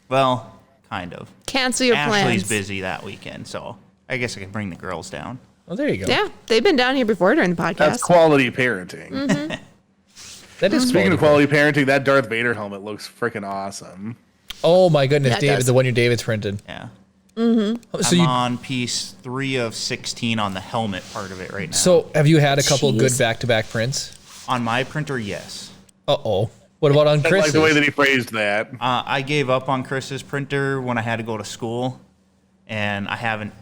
Well, kind of. Cancel your Ashley's plans. busy that weekend, so I guess I can bring the girls down. Oh, there you go. Yeah, they've been down here before during the podcast. That's quality parenting. Mm-hmm. That is Speaking of quality. quality parenting, that Darth Vader helmet looks freaking awesome. Oh, my goodness, Yeah, it David, does. the one your David's printed. Yeah. So I'm you, on piece 3 of 16 on the helmet part of it right now. so have you had a couple good Jeez. back-to-back prints? on my printer, yes. Uh-oh. What about on I like Chris's? the way that he phrased that. I gave up on Chris's printer when I had to go to school, and I haven't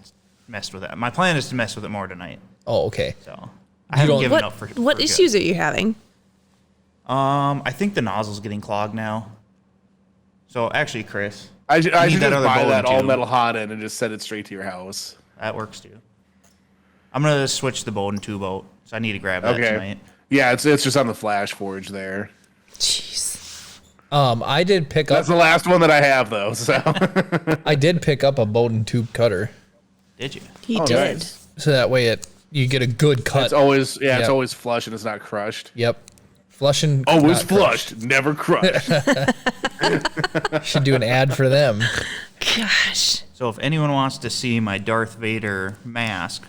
messed with it. My plan is to mess with it more tonight. Oh, okay. So I haven't don't- given What, up for what for issues are you having? good. I think the nozzle's getting clogged now. So actually, Chris, I need should that just other buy bowling that all tube. metal hot end and just send it straight to your house. that works too. I'm gonna switch the Bowden tube out, so I need to grab that Okay. tonight. Yeah, it's just on the flash forge there. Jeez. I did pick up. That's the last one that I have though. So I did pick up a Bowden tube cutter, Did you? He Oh, did. nice. so that way you get a good cut. it's always it's Yep. always flush and it's not crushed. Yep. Flushing. Always not flushed, never crushed. crushed. Should do an ad for them. Gosh. So if anyone wants to see my Darth Vader mask,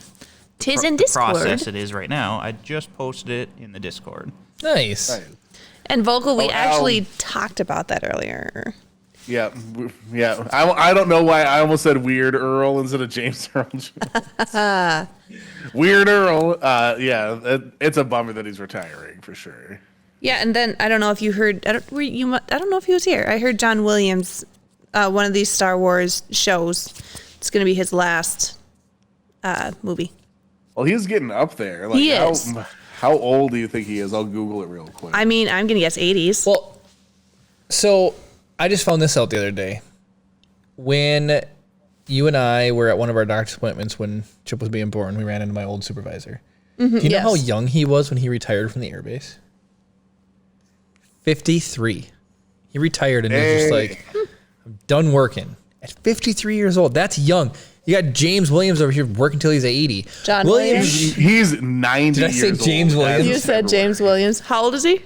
Tis in the Discord. process it is right now, I just posted it in the Discord. Nice. And Vocal, we Oh, actually talked about that earlier. Yeah, yeah. I don't know why I almost said Weird Earl instead of James Earl Jones. Weird Earl. Yeah, it's a bummer that he's retiring for sure. Yeah, and then I don't know if you heard. I don't know if he was here. I heard John Williams, one of these Star Wars shows. It's going to be his last movie. Well, he's getting up there. Like, He is. How old do you think he is? I'll Google it real quick. I mean, I'm going to guess 80s. Well, so I just found this out the other day. When you and I were at one of our doctor's appointments when Chip was being born, we ran into my old supervisor. Do you know how yes. young he was when he retired from the airbase? 53. He retired and he was just Hey. like, I'm done working. At 53 years old, that's young. You got James Williams over here working till he's 80. John Williams? He's 90 Did I say years James old. Williams? You That's said James February. Williams. How old is he?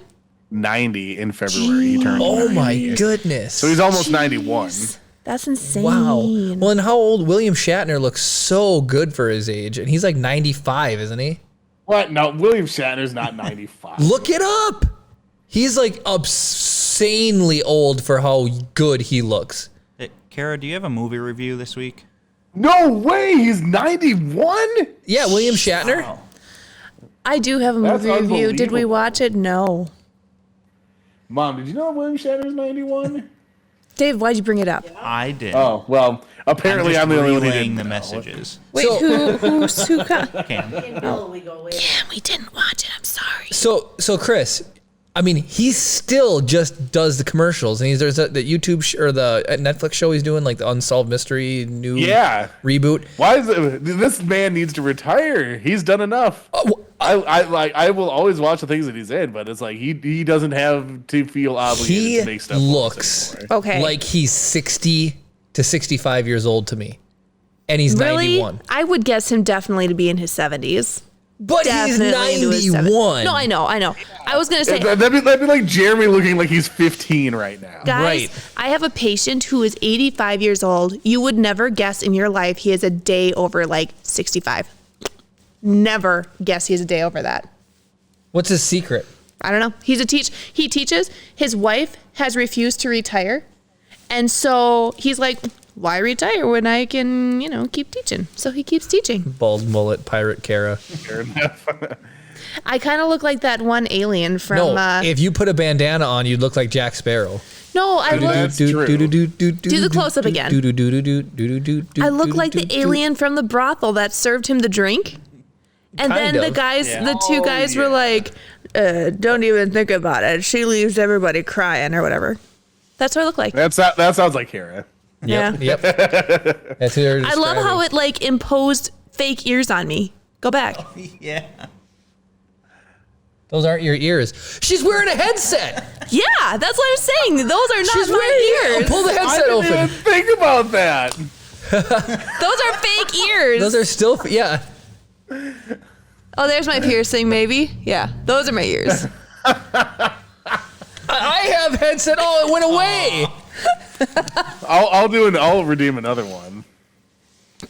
90 in February. He turned Oh 90. my goodness. So he's almost 91. That's insane. Wow. Well, and how old William Shatner looks so good for his age, and he's like 95, isn't he? What? No, William Shatner's not 95. Look it up. He's like obscenely old for how good he looks. Kara, do you have a movie review this week? No way, he's 91. Yeah, William Shatner. Wow. I do have a That's movie review. Did we unbelievable. watch it? No. Mom, did you know William Shatner's 91? Dave, why'd you bring it up? I did. Oh well, apparently I'm the only one who relaying didn't the know. messages. Wait, So- who Cam. And Bill, we go way back. Damn, we didn't watch it. I'm sorry. So Chris, I mean, he still just does the commercials, and there's the YouTube or the Netflix show he's doing, like the Unsolved Mystery new reboot. Why is this man needs to retire? He's done enough. I will always watch the things that he's in, but it's like he doesn't have to feel obligated He to make stuff. looks Okay. like he's 60 to 65 years old to me, and he's Really? 91. I would guess him definitely to be in his 70s. But Definitely into his he's 70s. 91. No, I know. I was going to say, That'd be like Jeremy looking like he's 15 right now. guys, Right. I have a patient who is 85 years old. You would never guess in your life he is a day over like 65. Never guess he has a day over that. What's his secret? I don't know. He teaches. His wife has refused to retire. And so he's like, why retire when I can, keep teaching? So he keeps teaching. Bald mullet, pirate Kara. Fair enough. I kind of look like that one alien from. No, if you put a bandana on, you'd look like Jack Sparrow. No, I look. That's true. Do the close-up again. I look like the alien from the brothel that served him the drink. And Kind then the of. guys, Yeah. the two Oh, guys were yeah. like, don't even think about it. She leaves everybody crying or whatever. That's what I look like. That sounds like Kara. Yeah. Yep. That's who they're I love how describing. it like imposed fake ears on me. Go back. Yeah. Those aren't your ears. She's wearing a headset. Yeah, that's what I'm saying. Those are not She's my wearing. ears. Pull the I headset didn't even open. think about that. Those are fake ears. Those are still. Yeah. Oh, there's my piercing, maybe. Yeah, those are my ears. I have headset. Oh, it went away. I'll redeem another one.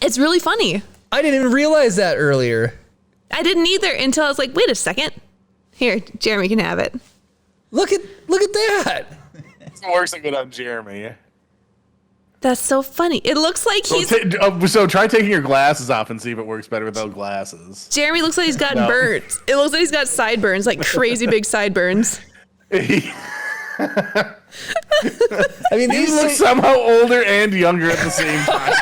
It's really funny. I didn't even realize that earlier. I didn't either until I was like, wait a second. Here, Jeremy can have it. Look at that. It works so good on Jeremy. That's so funny. It looks like he's So try taking your glasses off and see if it works better without glasses. Jeremy looks like he's got No. burns. It looks like he's got sideburns, like crazy big sideburns. He I mean, these looks somehow older and younger at the same time.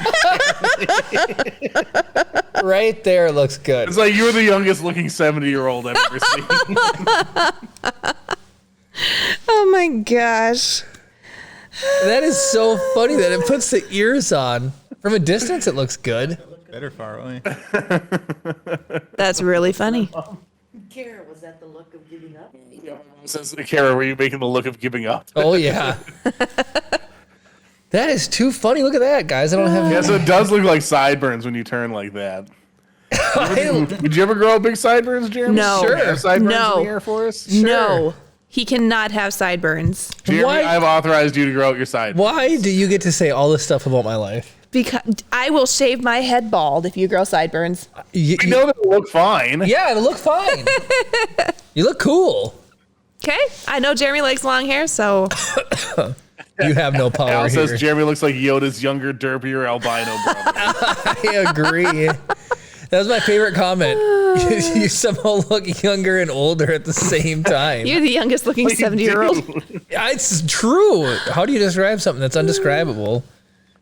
right there looks good. It's like you were the youngest looking 70-year-old I've ever seen. Oh my gosh. That is so funny that it puts the ears on. From a distance, it looks good. Better far away. That's really funny. Kara, was that the look of giving up? Says, Kara, were you making the look of giving up? Oh, yeah. That is too funny. Look at that, guys. I don't have. Yeah, so it does look like sideburns when you turn like that. I- Did you ever grow up big sideburns, Jeremy? No. Sure. Have sideburns No. in the Air Force? No, he cannot have sideburns Jeremy, Why- I've authorized you to grow out your sideburns. Why do you get to say all this stuff about my life? because I will shave my head bald if you grow sideburns. You I know that look fine. yeah, it'll look fine. You look cool. Okay, I know Jeremy likes long hair, so You have no power Al here. says Jeremy looks like Yoda's younger, derpier albino brother. I agree. That was my favorite comment. You somehow look younger and older at the same time. you're the youngest looking 70-year-old. It's true. How do you describe something that's undescribable?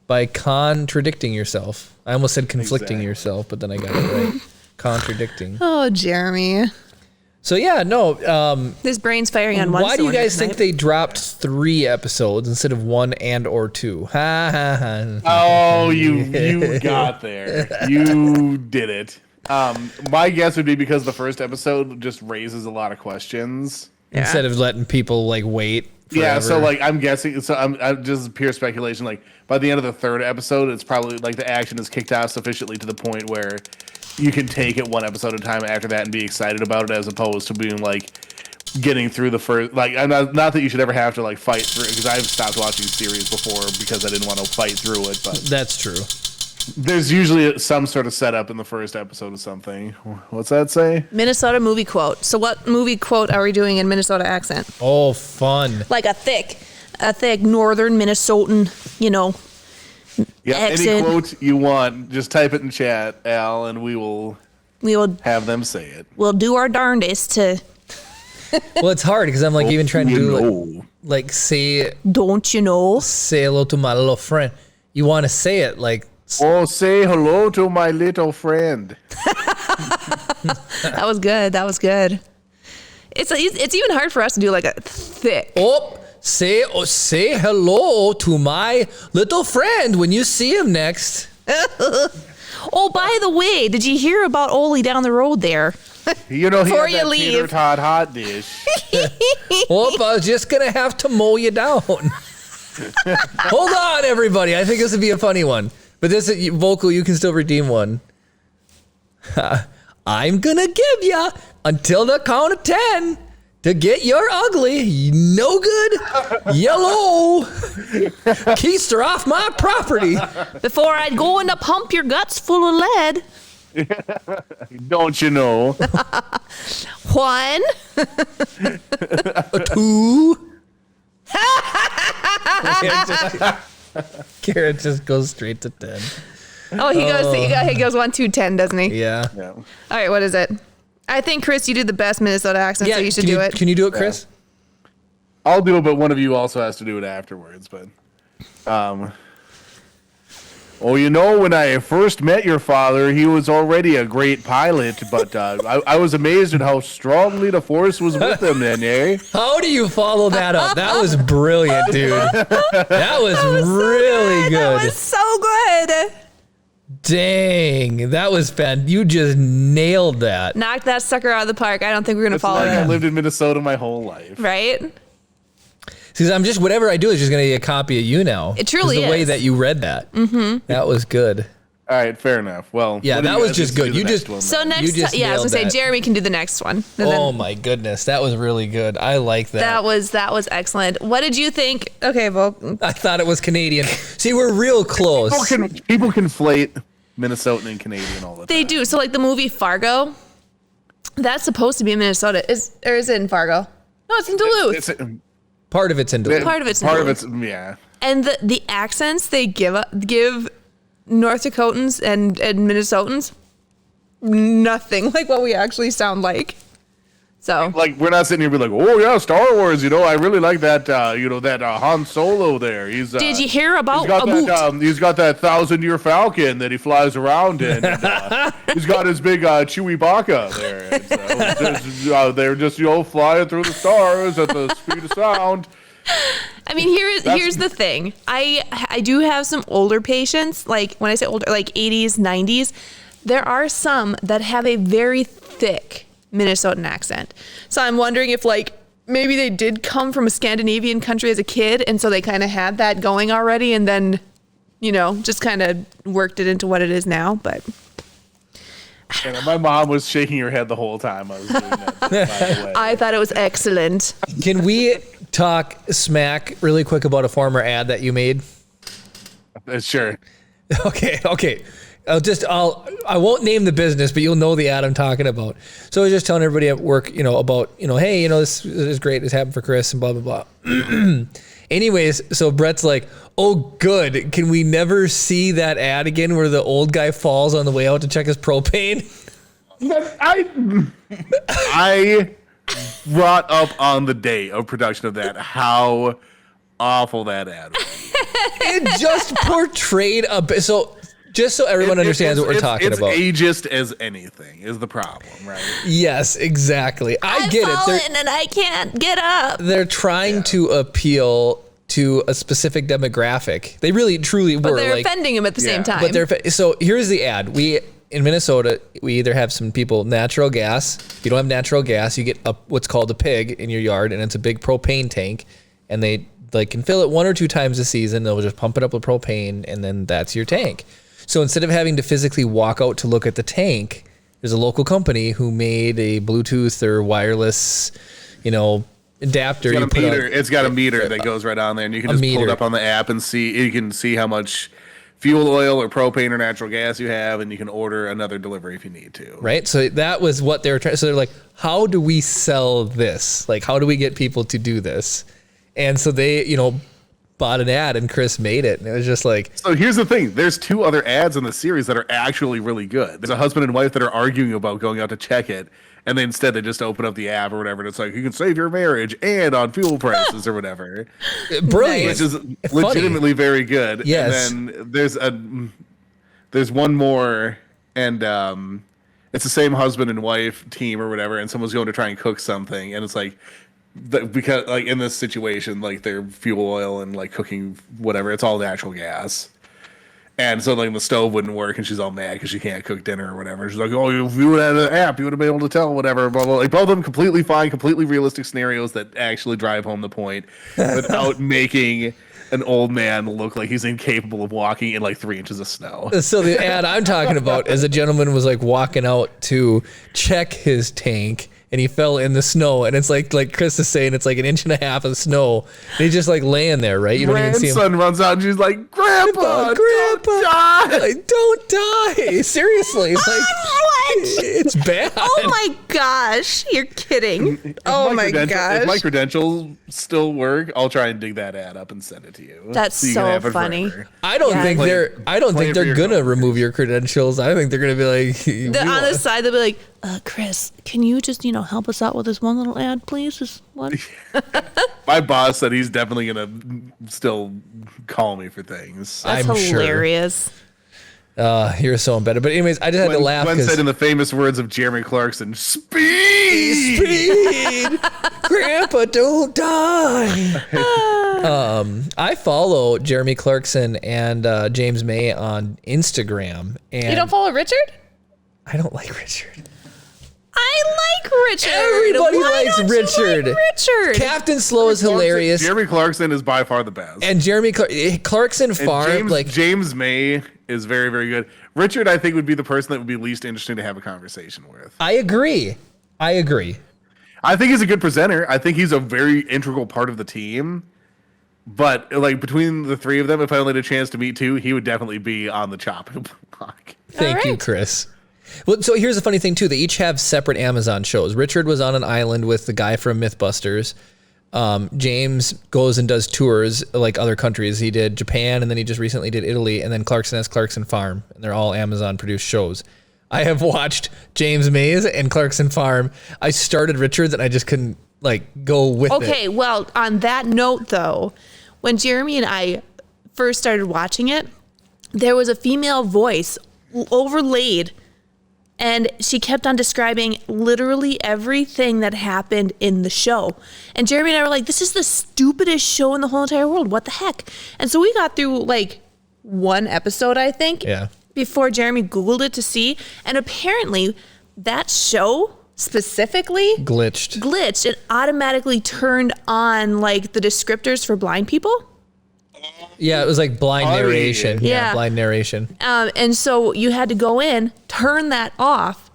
By contradicting yourself. I almost said conflicting Exactly. yourself, but then I got it right. Contradicting. Oh, Jeremy. So yeah, no. This brain's firing on one Why do you cylinder guys think tonight. they dropped 3 episodes instead of 1 and or 2? Ha ha ha. Oh, you got there. You did it. My guess would be because the first episode just raises a lot of questions. Instead of letting people like wait. Yeah, so forever. like I'm guessing. So I'm just pure speculation. Like by the end of the 3rd episode, it's probably like the action is kicked off sufficiently to the point where you can take it 1 episode at a time after that and be excited about it, as opposed to being like getting through the first. Like I'm not that you should ever have to like fight through, because I've stopped watching series before because I didn't want to fight through it. But That's true. there's usually some sort of setup in the first episode of something. What's that say? Minnesota movie quote. So what movie quote are we doing in Minnesota accent? Oh, fun. Like a thick northern Minnesotan, Yeah, any Excellent. quote you want, just type it in chat, Al, and we will have them say it. We'll do our darndest to. Well, it's hard because I'm like even trying to do like say Don't you know? say hello to my little friend. You want to say it like Oh, say hello to my little friend. That was good. That was good. It's even hard for us to do like a thick. say hello to my little friend when you see him next. Oh, by the way, did you hear about Oli down the road there? You know, he Before had you that leave. Tater Tot hot dish. I was just gonna have to mow you down. Hold on, everybody. I think this would be a funny one. But this vocal, you can still redeem one. I'm gonna give ya until the count of 10 to get your ugly, no good, yellow keister off my property. Before I'd go in to pump your guts full of lead. Don't you know? 1, 2. Garrett just goes straight to 10. Oh, he goes 1, 2, 10, doesn't he? Yeah. All right, what is it? I think, Chris, you do the best Minnesota accent, so you should do it. Can you do it, Chris? I'll do it, but one of you also has to do it afterwards. But, you know, when I first met your father, he was already a great pilot, but I was amazed at how strongly the force was with him then, eh? How do you follow that up? That was brilliant, dude. That was really good. That was so good. Dang, that was fan. You just nailed that. Knocked that sucker out of the park. I don't think we're going to It's follow like I him. lived in Minnesota my whole life. Right? See, I'm just, whatever I do is just going to get a copy of you now. It truly the way is. that you read that. Mm-hmm. That was good. All right, fair enough. Well, Yeah, what do that you was guys just do good. the You next just- one, So then? next, just I was going to say, nailed that. Jeremy can do the next one. And Oh then my goodness, that was really good. I like that. that was excellent. What did you think? Okay, well, I thought it was Canadian. See, we're real close. People conflate Minnesotan and Canadian all the time. they do. So like the movie Fargo, that's supposed to be in Minnesota. Is it in Fargo? No, it's in Duluth. Part of it's in Duluth. Part of it's in part of Duluth. it's yeah. And the accents they give North Dakotans and Minnesotans, nothing like what we actually sound like. So Like we're not sitting here be like, oh yeah, Star Wars. You know, I really like that. That Han Solo there. He's. did you hear about He's got that 1,000-year Falcon that he flies around in. And, he's got his big Chewbacca there. And, they're just flying through the stars at the speed of sound. I mean, here's the thing. I do have some older patients. Like when I say older, like 80s, 90s. There are some that have a very thick Minnesotan accent. So I'm wondering if like maybe they did come from a Scandinavian country as a kid, and so they kind of had that going already, and then just kind of worked it into what it is now. But And my mom was shaking her head the whole time I was doing that. By the way. I thought it was excellent. Can we talk smack really quick about a former ad that you made? Sure. Okay. I won't name the business, but you'll know the ad I'm talking about. So I was just telling everybody at work, about, hey, this is great. This happened for Chris and blah, blah, blah. Anyways, so Brett's like, oh, good. Can we never see that ad again where the old guy falls on the way out to check his propane? I brought up on the day of production of that how awful that ad was. It just portrayed a bit. So just so everyone understands what we're talking about. It's ageist as anything is the problem, right? Yes, exactly. I get it. fallen and I can't get up. They're trying to appeal to a specific demographic. They really, truly were. But they're offending him at the same time. But so here's the ad. In Minnesota, we either have some people natural gas. If you don't have natural gas, you get what's called a pig in your yard, and it's a big propane tank, and they can fill it 1 or 2 times a season. They'll just pump it up with propane, and then that's your tank. So instead of having to physically walk out to look at the tank, there's a local company who made a Bluetooth or wireless, adapter. It's got a meter that goes right on there, and you can just pull it up on the app and see. You can see how much fuel oil or propane or natural gas you have, and you can order another delivery if you need to. Right. So that was what they were trying. So they're like, how do we sell this? Like, how do we get people to do this? And so they, bought an ad and Chris made it. And it was just like... So here's the thing. There's 2 other ads in the series that are actually really good. There's a husband and wife that are arguing about going out to check it. And then instead they just open up the app or whatever. And it's like, you can save your marriage and on fuel prices or whatever. Brilliant. Which is legitimately very good. Yes. And then there's one more, and it's the same husband and wife team or whatever, and someone's going to try and cook something, and it's like, because like in this situation, like their fuel oil and like cooking whatever, it's all natural gas. And so like the stove wouldn't work, and she's all mad because she can't cook dinner or whatever. She's like, "Oh, if you would have had an app, you would have been able to tell whatever." Blah, blah. Like both of them completely fine, completely realistic scenarios that actually drive home the point without making an old man look like he's incapable of walking in like 3 inches of snow. So the ad I'm talking about is a gentleman was like walking out to check his tank, and he fell in the snow, and it's like Chris is saying, it's like 1.5 inches of snow, and he's just like laying there, right? You don't even see him. Grandson runs out, and she's like, "Grandpa, don't die!" Like, don't die! Seriously, like What? it's bad. Oh my gosh, you're kidding. Oh my gosh. If my credentials still work, I'll try and dig that ad up and send it to you. That's you can so have it funny. forever. I don't think Play- they're for your gonna comfort. remove your credentials. I think they're gonna be like, On the side, they'll be like, Chris, can you just, help us out with this one little ad, please? Just one. My boss said he's definitely gonna still call me for things. That's I'm sure. hilarious. You're so embedded. But anyways, I just had to laugh Gwen because said in the famous words of Jeremy Clarkson, "Speed." Speed! Grandpa, don't die. I follow Jeremy Clarkson and James May on Instagram, and You don't follow Richard? I don't like Richard. I like Richard. Everybody Why likes don't you Richard. like Richard. Captain Slow is hilarious, Jeremy Clarkson is by far the best. and Clarkson And Farm, James May is very, very good. Richard, I think, would be the person that would be least interesting to have a conversation with. I agree. I think he's a good presenter. I think he's a very integral part of the team. But like between the 3 of them, if I only had a chance to meet 2, he would definitely be on the chopping block. Thank you, right. Chris. Well, so here's the funny thing too. They each have separate Amazon shows. Richard was on an island with the guy from Mythbusters. James goes and does tours like other countries. He did Japan, and then he just recently did Italy. And then Clarkson has Clarkson Farm, and they're all Amazon produced shows. I have watched James Mays and Clarkson Farm. I started Richards, and I just couldn't go with it. Okay, well, on that note, though, when Jeremy and I first started watching it, there was a female voice overlaid, and she kept on describing literally everything that happened in the show. And Jeremy and I were like, this is the stupidest show in the whole entire world. What the heck? And so we got through one episode, I think, before Jeremy Googled it to see. And apparently that show specifically glitched. It automatically turned on the descriptors for blind people. Yeah, it was like blind narration. Yeah. Blind narration. And so you had to go in, turn that off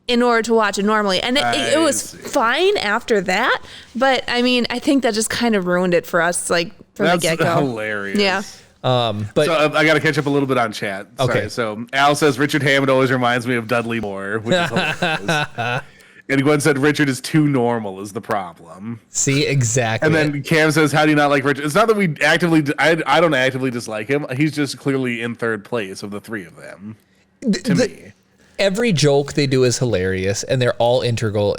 in order to watch it normally. And it was fine after that. But I mean, I think that just kind of ruined it for us, from the get-go. That's hilarious. Yeah. But So I got to catch up a little bit on chat. Sorry. Okay. So Al says Richard Hammond always reminds me of Dudley Moore, which is hilarious. And Gwen said Richard is too normal is the problem. See, exactly. And then Cam says, how do you not like Richard? It's not that we actively, I don't actively dislike him. He's just clearly in 3rd place of the 3 of them, to me. Every joke they do is hilarious, and they're all integral.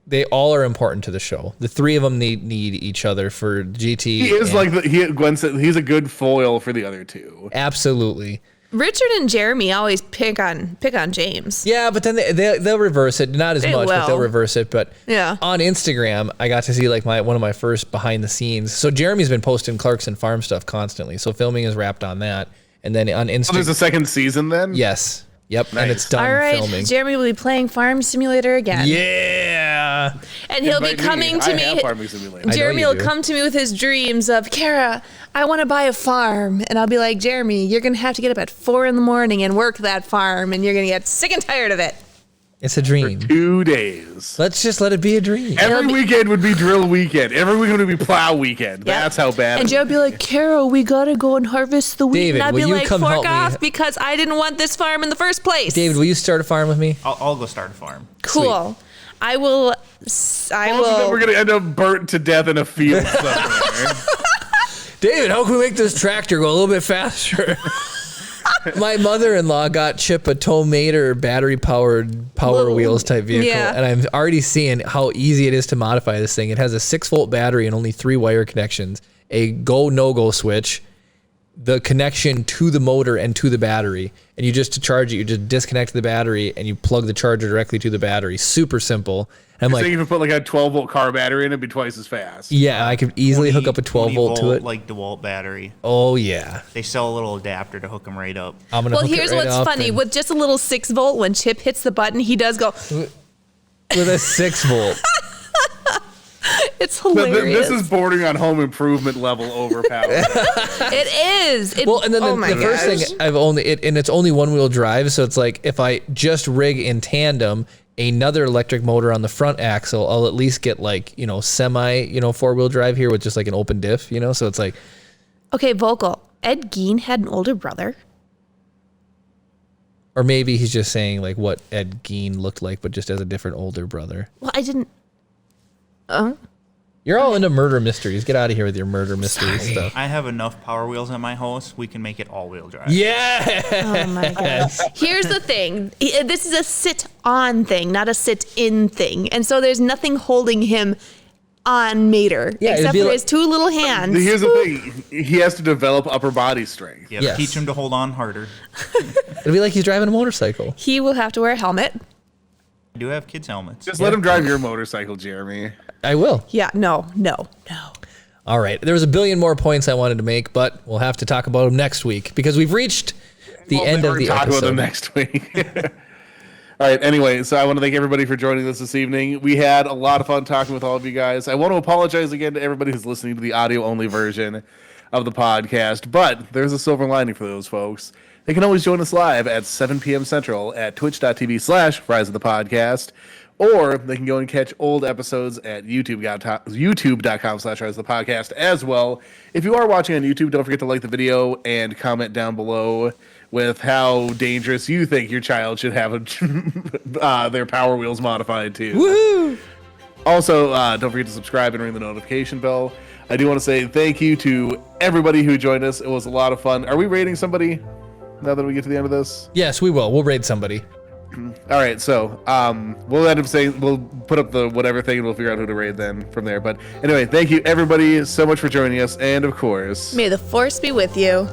They all are important to the show. The 3 of them need each other for GT. He is Gwen said, he's a good foil for the other 2. Absolutely. Richard and Jeremy always pick on James. Yeah, but then they'll reverse it. Not as much, but they'll reverse it. But yeah. On Instagram, I got to see one of my first behind the scenes. So Jeremy's been posting Clarkson Farm stuff constantly. So filming is wrapped on that. And then on Instagram. So there's a 2nd season then? Yes. Yep. Nice. And it's done All right, filming. Jeremy will be playing Farm Simulator again. Yeah. And he'll be Invite me. coming to I me. have Farming Simulator. Jeremy you will do. come to me with his dreams of, Kara, I want to buy a farm. And I'll be like, Jeremy, you're going to have to get up at 4 a.m. and work that farm, and you're going to get sick and tired of it. It's a dream. 2 days. Let's just let it be a dream. Every weekend would be drill weekend. Every weekend would be plow weekend. Yep. That's how bad And it Joe would be like, Carol, we got to go and harvest the wheat. David, and I'd will be you like, come help fork me? off because I didn't want this farm in the first place. David, will you start a farm with me? I'll go start a farm. Cool. I will. We're going to end up burnt to death in a field somewhere. David, how can we make this tractor go a little bit faster? My mother-in-law got Chip a Tow-Mater battery-powered Power Wheels type vehicle, and I'm already seeing how easy it is to modify this thing. It has a 6-volt battery and only 3 wire connections, a go-no-go switch, the connection to the motor and to the battery. And to charge it, you just disconnect the battery and you plug the charger directly to the battery. Super simple. And So you can put like a 12-volt car battery in it, it'd be twice as fast. Yeah, I could easily hook up a 12-volt to it. Like DeWalt battery. Oh, yeah. They sell a little adapter to hook them right up. Well, here's what's funny. With just a little 6-volt, when Chip hits the button, he does go. With a 6-volt. It's hilarious. This is bordering on Home Improvement level overpowered. It is. Well, and then the first thing and it's only one-wheel drive, so it's like if I just rig in tandem another electric motor on the front axle, I'll at least get like, semi, 4-wheel drive here with just like an open diff, so it's like. Okay, Vocal. Ed Gein had an older brother. Or maybe he's just saying like what Ed Gein looked like, but just as a different older brother. Well, I didn't. You're all into murder mysteries. Get out of here with your murder mystery stuff. I have enough Power Wheels at my house. We can make it all-wheel drive. Yeah. Oh my god. Here's the thing. This is a sit-on thing, not a sit-in thing. And so there's nothing holding him on Mater, except for his 2 little hands. Here's the thing. He has to develop upper body strength. Yeah, yes. Teach him to hold on harder. It'll be like he's driving a motorcycle. He will have to wear a helmet. I do have kids' helmets. Just let him drive your motorcycle, Jeremy. I will. Yeah, no. All right. There was a billion more points I wanted to make, but we'll have to talk about them next week because we've reached the end of the episode. Talk about them next week. All right. Anyway, so I want to thank everybody for joining us this evening. We had a lot of fun talking with all of you guys. I want to apologize again to everybody who's listening to the audio-only version of the podcast, but there's a silver lining for those folks. They can always join us live at 7 p.m. Central at twitch.tv/Rise of the Podcast, or they can go and catch old episodes at youtube.com/Rise of the Podcast as well. If you are watching on YouTube, don't forget to like the video and comment down below with how dangerous you think your child should have their Power Wheels modified to. Woohoo! Also, don't forget to subscribe and ring the notification bell. I do want to say thank you to everybody who joined us. It was a lot of fun. Are we rating somebody now that we get to the end of this? Yes, we will. We'll raid somebody. All right, so we'll end up saying we'll put up the whatever thing and we'll figure out who to raid then from there. But anyway, thank you everybody so much for joining us, and of course, may the force be with you.